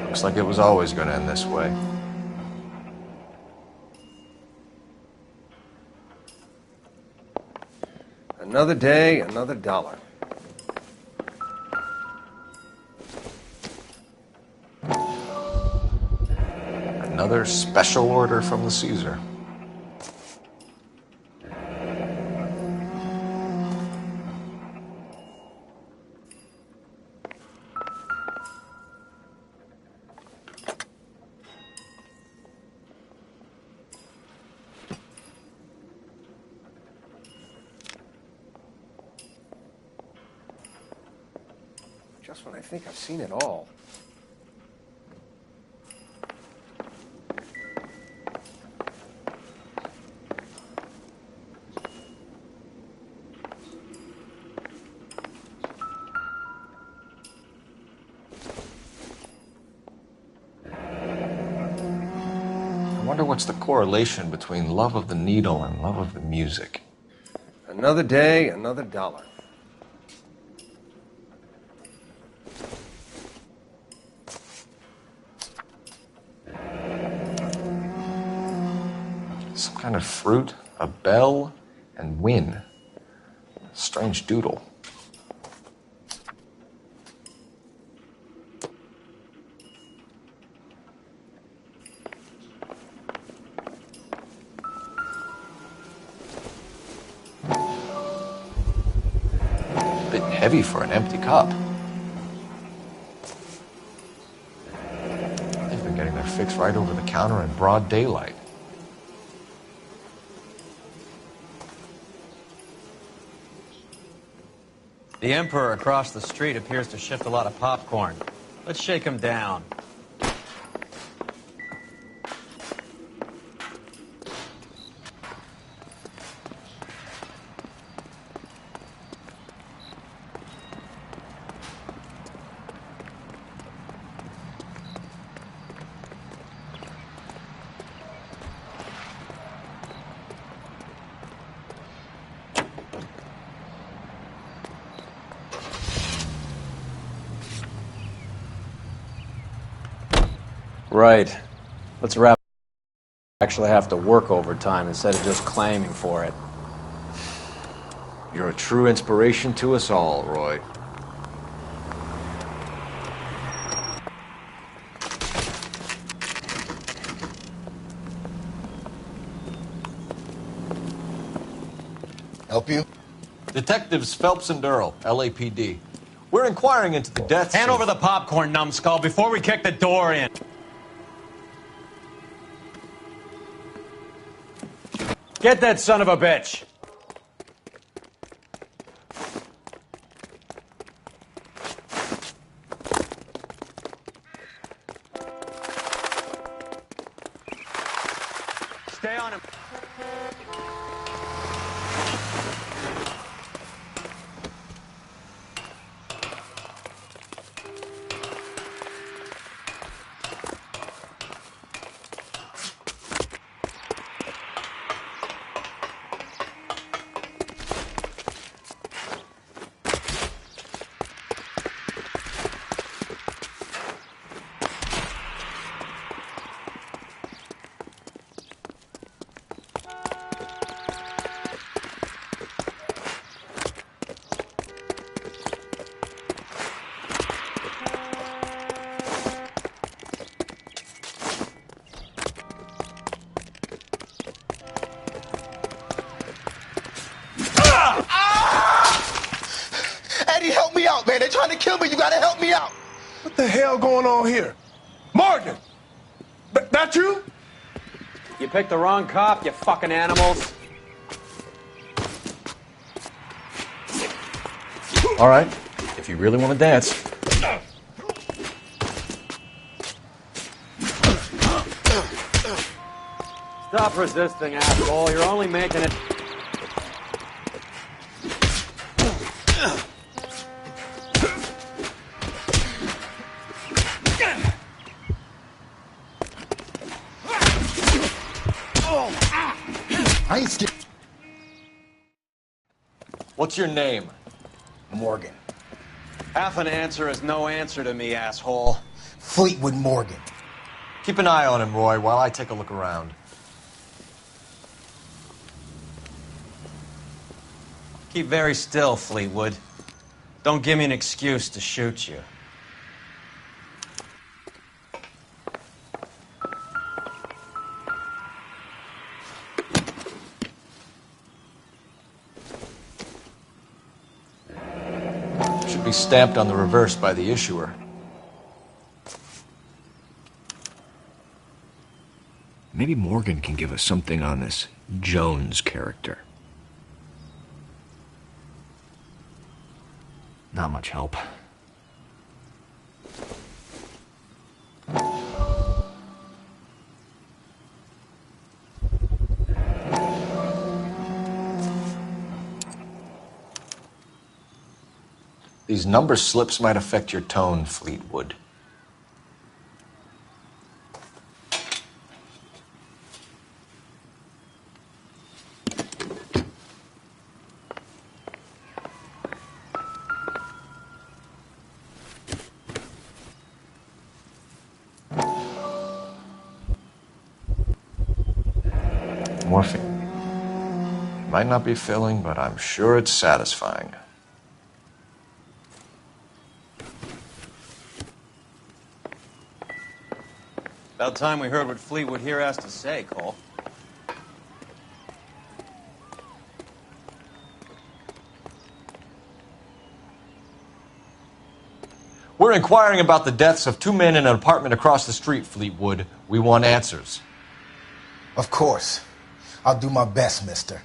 Looks like it was always going to end this way. Another day, another dollar. Another special order from the Caesar. Just when I think I've seen it all. I wonder what's the correlation between love of the needle and love of the music. Another day, another dollar. Some kind of fruit, a bell, and win. Strange doodle. A bit heavy for an empty cup. They've been getting their fix right over the counter in broad daylight.
The Emperor across the street appears to shift a lot of popcorn. Let's shake him down.
Right. Let's wrap. Actually have to work overtime instead of just claiming for it.
You're a true inspiration to us all, Roy.
Help you? Detectives Phelps and Earl, LAPD. We're inquiring into the deaths.
Hand over the popcorn, numbskull, before we kick the door in.
Get that son of a bitch! on him.
Eddie, help me out, man. They're trying to kill me. You gotta help me out.
What the hell going on here? Morgan! That you?
You picked the wrong cop, you fucking animals.
All right, if you really want to dance.
Stop resisting, asshole. You're only making it...
I ain't scared.
What's your name?
Morgan.
Half an answer is no answer to me, asshole.
Fleetwood Morgan.
Keep an eye on him, Roy, while I take a look around.
Keep very still, Fleetwood. Don't give me an excuse to shoot you.
Should be stamped on the reverse by the issuer.
Maybe Morgan can give us something on this Jones character. Not much help.
These number slips might affect your tone, Fleetwood. Morphine. It might not be filling, but I'm sure it's satisfying.
About time we heard what Fleetwood here has to say, Cole.
We're inquiring about the deaths of two men in an apartment across the street, Fleetwood. We want answers.
Of course. I'll do my best, mister.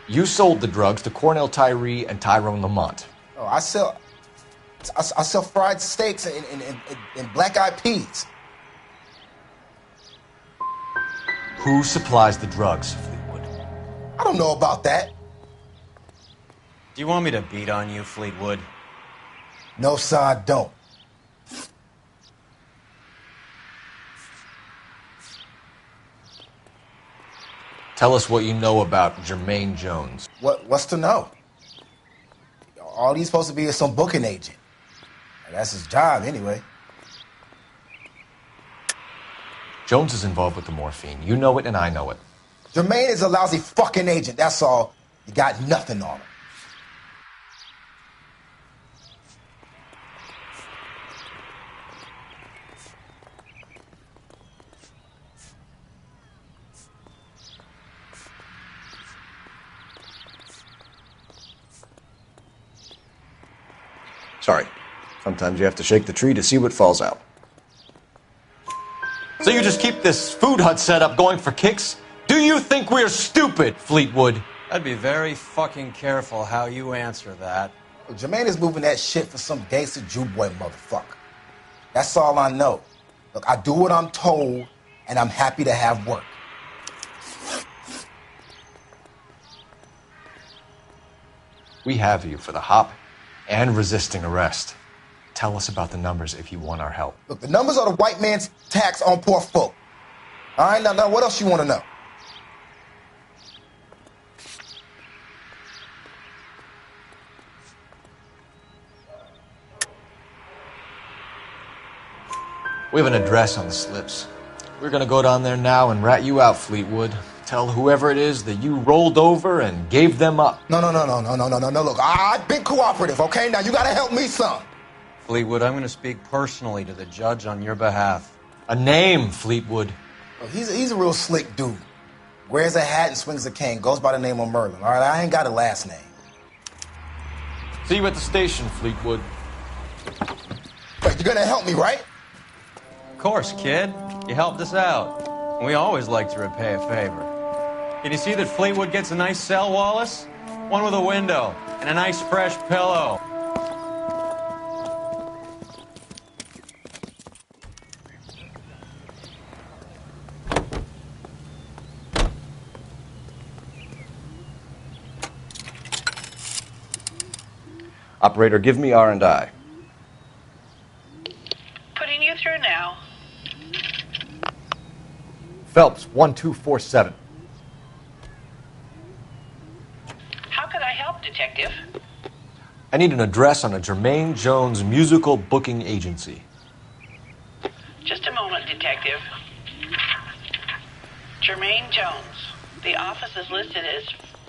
You sold the drugs to Cornell Tyree and Tyrone Lamont.
Oh, I sell fried steaks and black-eyed peas.
Who supplies the drugs, Fleetwood?
I don't know about that.
Do you want me to beat on you, Fleetwood?
No, sir, I don't.
Tell us what you know about Jermaine Jones.
What's to know? All he's supposed to be is some booking agent. That's his job, anyway.
Jones is involved with the morphine. You know it, and I know it.
Jermaine is a lousy fucking agent, that's all. You got nothing on him.
Sorry. Sometimes you have to shake the tree to see what falls out. So you just keep this food hut setup going for kicks? Do you think we're stupid, Fleetwood?
I'd be very fucking careful how you answer that.
Jermaine is moving that shit for some gangster Jew boy motherfucker. That's all I know. Look, I do what I'm told, and I'm happy to have work.
We have you for the hop and resisting arrest. Tell us about the numbers if you want our help.
Look, the numbers are the white man's tax on poor folk. All right, now what else you want to know?
We have an address on the slips. We're gonna go down there now and rat you out, Fleetwood. Tell whoever it is that you rolled over and gave them up.
No. Look, I've been cooperative, okay? Now you gotta help me some.
Fleetwood, I'm going to speak personally to the judge on your behalf.
A name, Fleetwood.
Look, he's a real slick dude. Wears a hat and swings a cane. Goes by the name of Merlin. All right, I ain't got a last name.
See you at the station, Fleetwood.
Wait, you're gonna help me, right?
Of course, kid. You helped us out. We always like to repay a favor. Can you see that Fleetwood gets a nice cell, Wallace? One with a window and a nice fresh pillow.
Operator, give me R&I.
Putting you through now.
Phelps, 1247.
How could I help, Detective?
I need an address on a Jermaine Jones musical booking agency.
Just a moment, Detective. Jermaine Jones. The office is listed as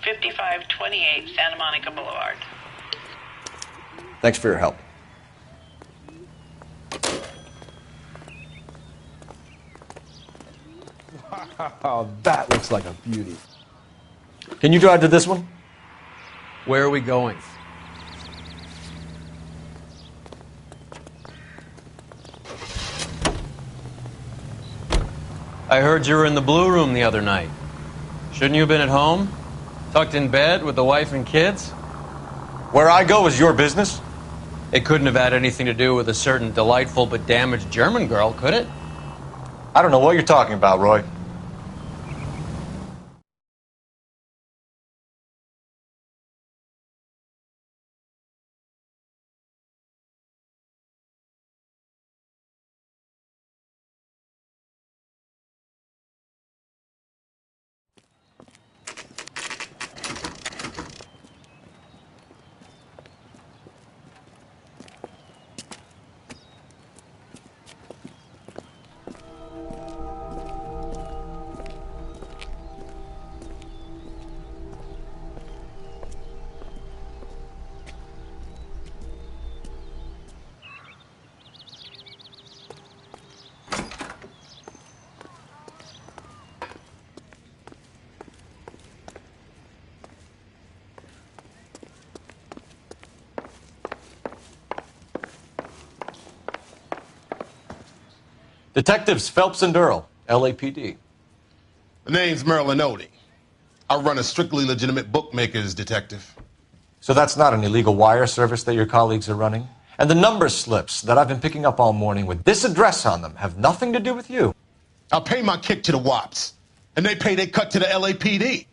5528 Santa Monica Boulevard.
Thanks for your help.
Wow, that looks like a beauty.
Can you drive to this one?
Where are we going? I heard you were in the Blue Room the other night. Shouldn't you have been at home? Tucked in bed with the wife and kids?
Where I go is your business?
It couldn't have had anything to do with a certain delightful but damaged German girl, could it?
I don't know what you're talking about, Roy. Detectives Phelps and Earl, LAPD.
The name's Merlin Odie. I run a strictly legitimate bookmakers detective.
So that's not an illegal wire service that your colleagues are running? And the number slips that I've been picking up all morning with this address on them have nothing to do with you?
I pay my kick to the WAPs, and they pay their cut to the LAPD.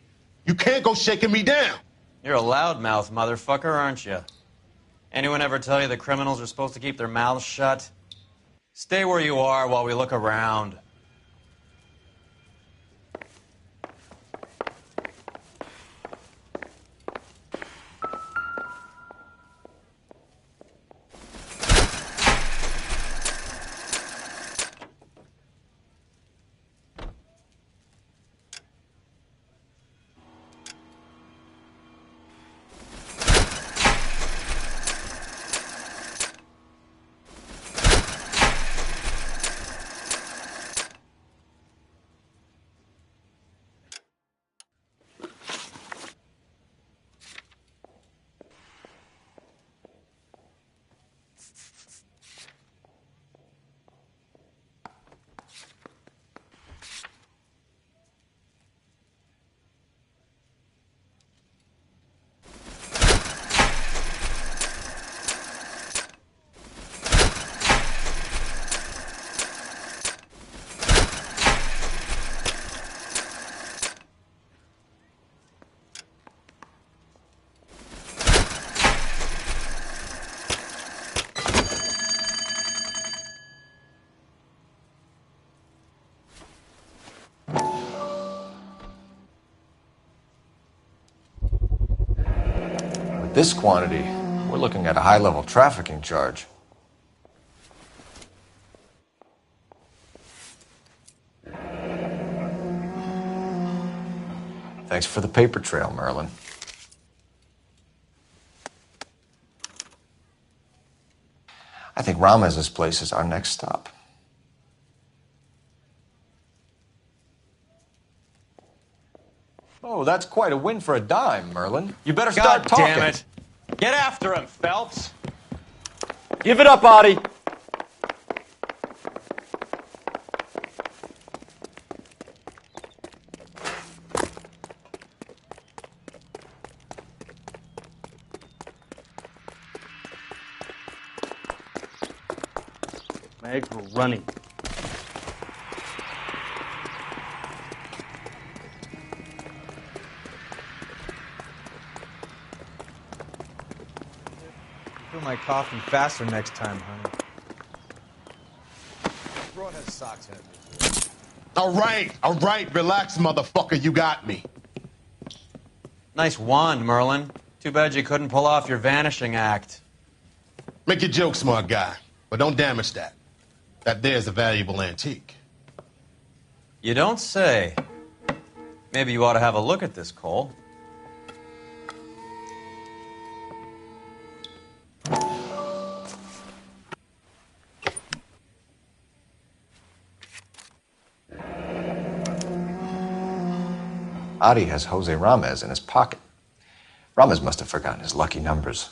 You can't go shaking me down.
You're a loudmouth motherfucker, aren't you? Anyone ever tell you that criminals are supposed to keep their mouths shut? Stay where you are while we look around.
this quantity, we're looking at a high-level trafficking charge. Thanks for the paper trail, Merlin. I think Ramez's place is our next stop. Oh, that's quite a win for a dime, Merlin. You better start talking.
God damn it. Get after him, Phelps.
Give it up, Adi.
My eggs were running.
Fill my coffin faster next time, honey.
Broad has socks in it.
All right, relax, motherfucker, you got me.
Nice wand, Merlin. Too bad you couldn't pull off your vanishing act.
Make your joke, smart guy, but don't damage that. That there's a valuable antique.
You don't say. Maybe you ought to have a look at this, Cole.
Adi has Jose Ramez in his pocket. Ramez must have forgotten his lucky numbers.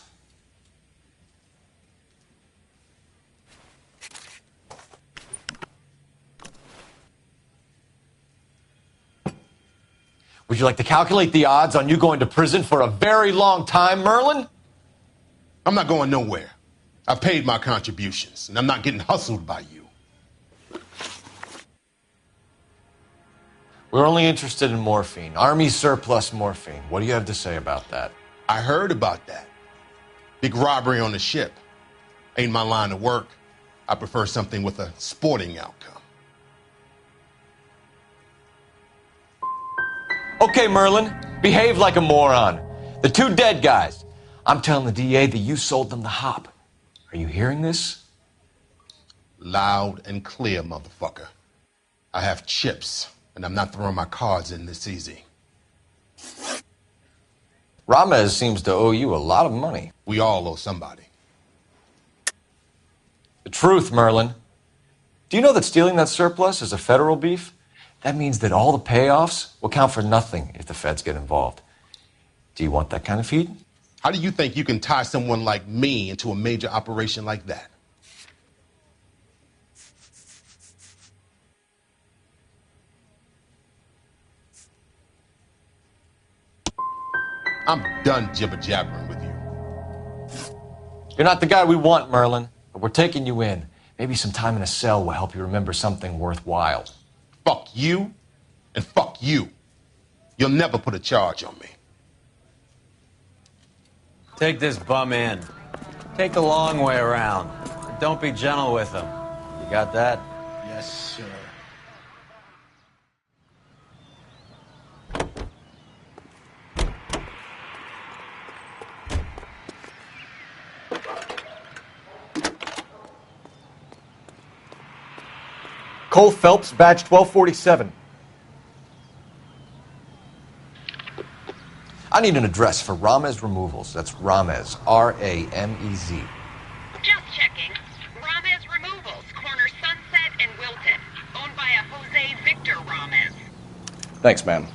Would you like to calculate the odds on you going to prison for a very long time, Merlin?
I'm not going nowhere. I've paid my contributions, and I'm not getting hustled by you.
We're only interested in morphine. Army surplus morphine. What do you have to say about that?
I heard about that. Big robbery on the ship. Ain't my line of work. I prefer something with a sporting outcome.
Okay, Merlin, behave like a moron. The two dead guys. I'm telling the DA that you sold them the hop. Are you hearing this?
Loud and clear, motherfucker. I have chips, and I'm not throwing my cards in this easy.
Ramez seems to owe you a lot of money.
We all owe somebody.
The truth, Merlin. Do you know that stealing that surplus is a federal beef? That means that all the payoffs will count for nothing if the feds get involved. Do you want that kind of feed?
How do you think you can tie someone like me into a major operation like that? I'm done jibber-jabbering with you.
You're not the guy we want, Merlin, but we're taking you in. Maybe some time in a cell will help you remember something worthwhile.
Fuck you, and fuck you. You'll never put a charge on me.
Take this bum in. Take the long way around. Don't be gentle with him. You got that?
Yes, sir.
Cole Phelps, badge 1247. I need an address for Ramez Removals. That's Ramez, R-A-M-E-Z.
Just checking. Ramez Removals, corner Sunset and Wilton. Owned by a Jose Victor Ramez.
Thanks, ma'am.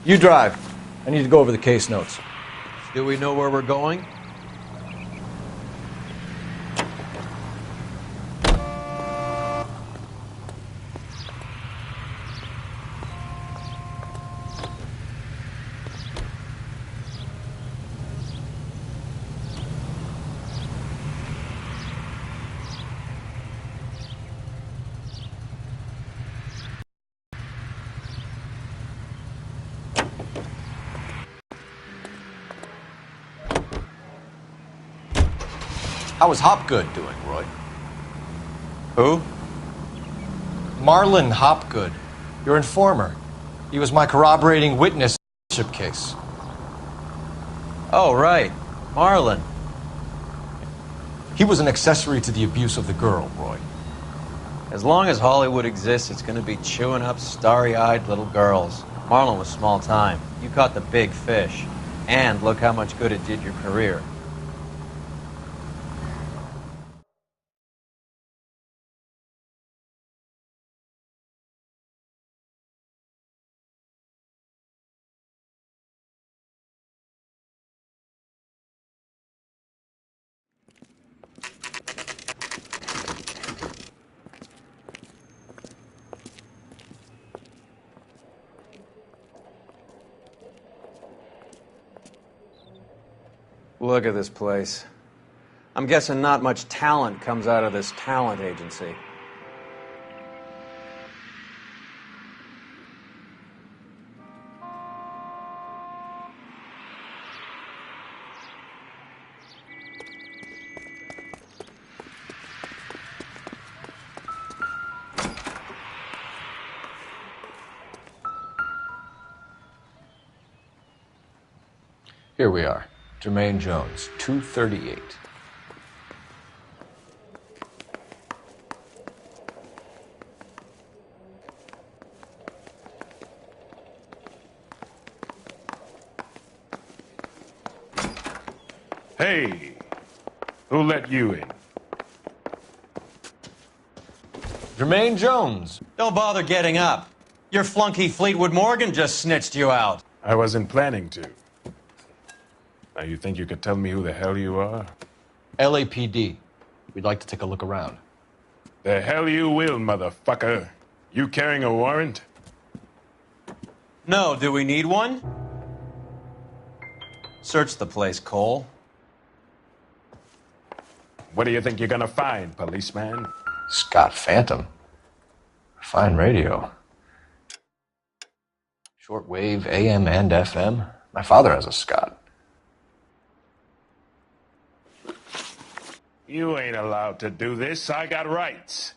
You drive. I need to go over the case notes.
Do we know where we're going?
How is Hopgood doing, Roy?
Who?
Marlon Hopgood, your informer. He was my corroborating witness in the ship case.
Oh, right. Marlon.
He was an accessory to the abuse of the girl, Roy.
As long as Hollywood exists, it's going to be chewing up starry-eyed little girls. Marlon was small time. You caught the big fish. And look how much good it did your career. Look at this place. I'm guessing not much talent comes out of this talent agency.
Here we are. Jermaine Jones, 238.
Hey, who let you in?
Jermaine Jones.
Don't bother getting up. Your flunky Fleetwood Morgan just snitched you out.
I wasn't planning to. Now, you think you could tell me who the hell you are?
LAPD. We'd like to take a look around.
The hell you will, motherfucker. You carrying a warrant?
No, do we need one? Search the place, Cole.
What do you think you're gonna find, policeman?
Scott Phantom. Fine radio. Shortwave, AM and FM. My father has a Scott.
You ain't allowed to do this. I got rights.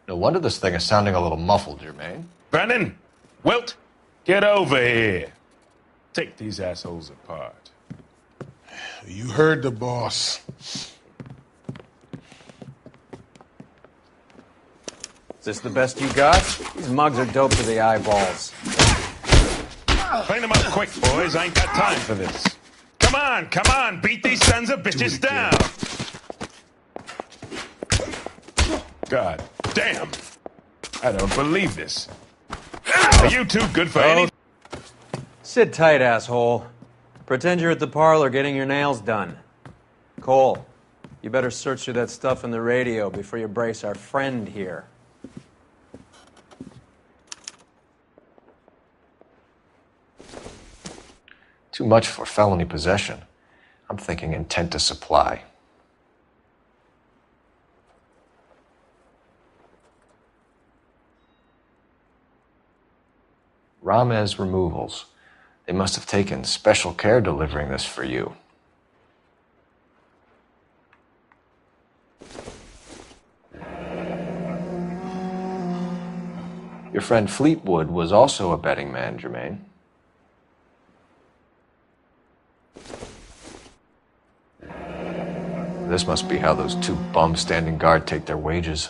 No wonder this thing is sounding a little muffled, Jermaine.
Brennan, Wilt, get over here. Take these assholes apart.
You heard the boss.
Is this the best you got? These mugs are dope to the eyeballs.
Clean them up quick, boys. I ain't got time for this. Come on, beat these sons of bitches down. God damn. I don't believe this. Are you too good for anything?
Sit tight, asshole. Pretend you're at the parlor getting your nails done. Cole, you better search through that stuff in the radio before you brace our friend here.
Too much for felony possession. I'm thinking intent to supply. Ramez Removals. They must have taken special care delivering this for you. Your friend Fleetwood was also a betting man, Jermaine. This must be how those two bums standing guard take their wages.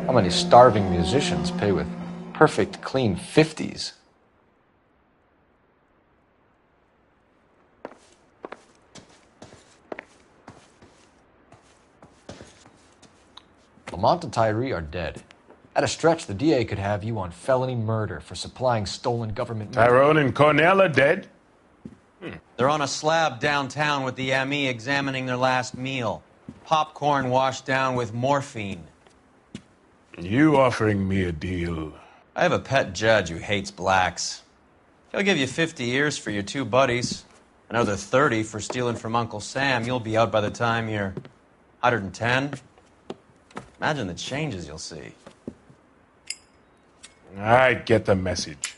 How many starving musicians pay with perfect, clean 50s? Lamont and Tyree are dead. At a stretch, the DA could have you on felony murder for supplying stolen government money.
Tyrone and Cornell are dead?
They're on a slab downtown with the ME examining their last meal. Popcorn washed down with morphine.
You offering me a deal?
I have a pet judge who hates blacks. He'll give you 50 years for your two buddies. Another 30 for stealing from Uncle Sam. You'll be out by the time you're 110. Imagine the changes you'll see.
I get the message.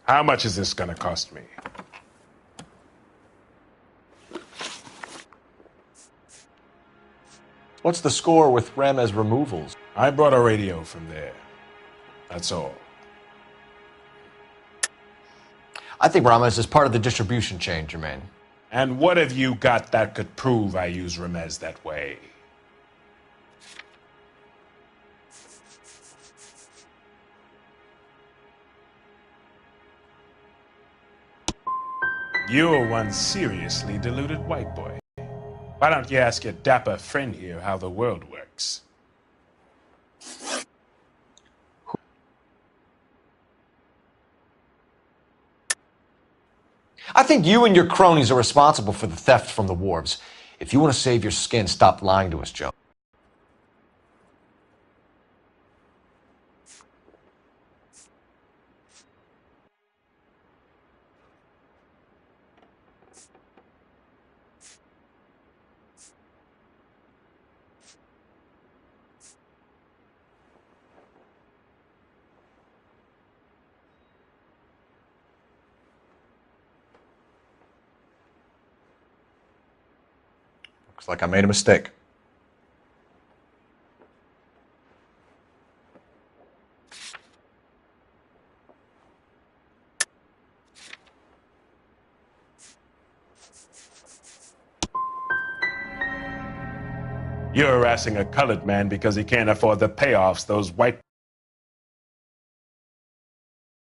How much is this gonna cost me?
What's the score with Ramez Removals?
I brought a radio from there. That's all.
I think Ramez is part of the distribution chain, Jermaine.
And what have you got that could prove I use Ramez that way? You're one seriously deluded white boy. Why don't you ask your dapper friend here how the world works?
I think you and your cronies are responsible for the theft from the wharves. If you want to save your skin, stop lying to us, Joe. Looks like I made a mistake.
You're harassing a colored man because he can't afford the payoffs those white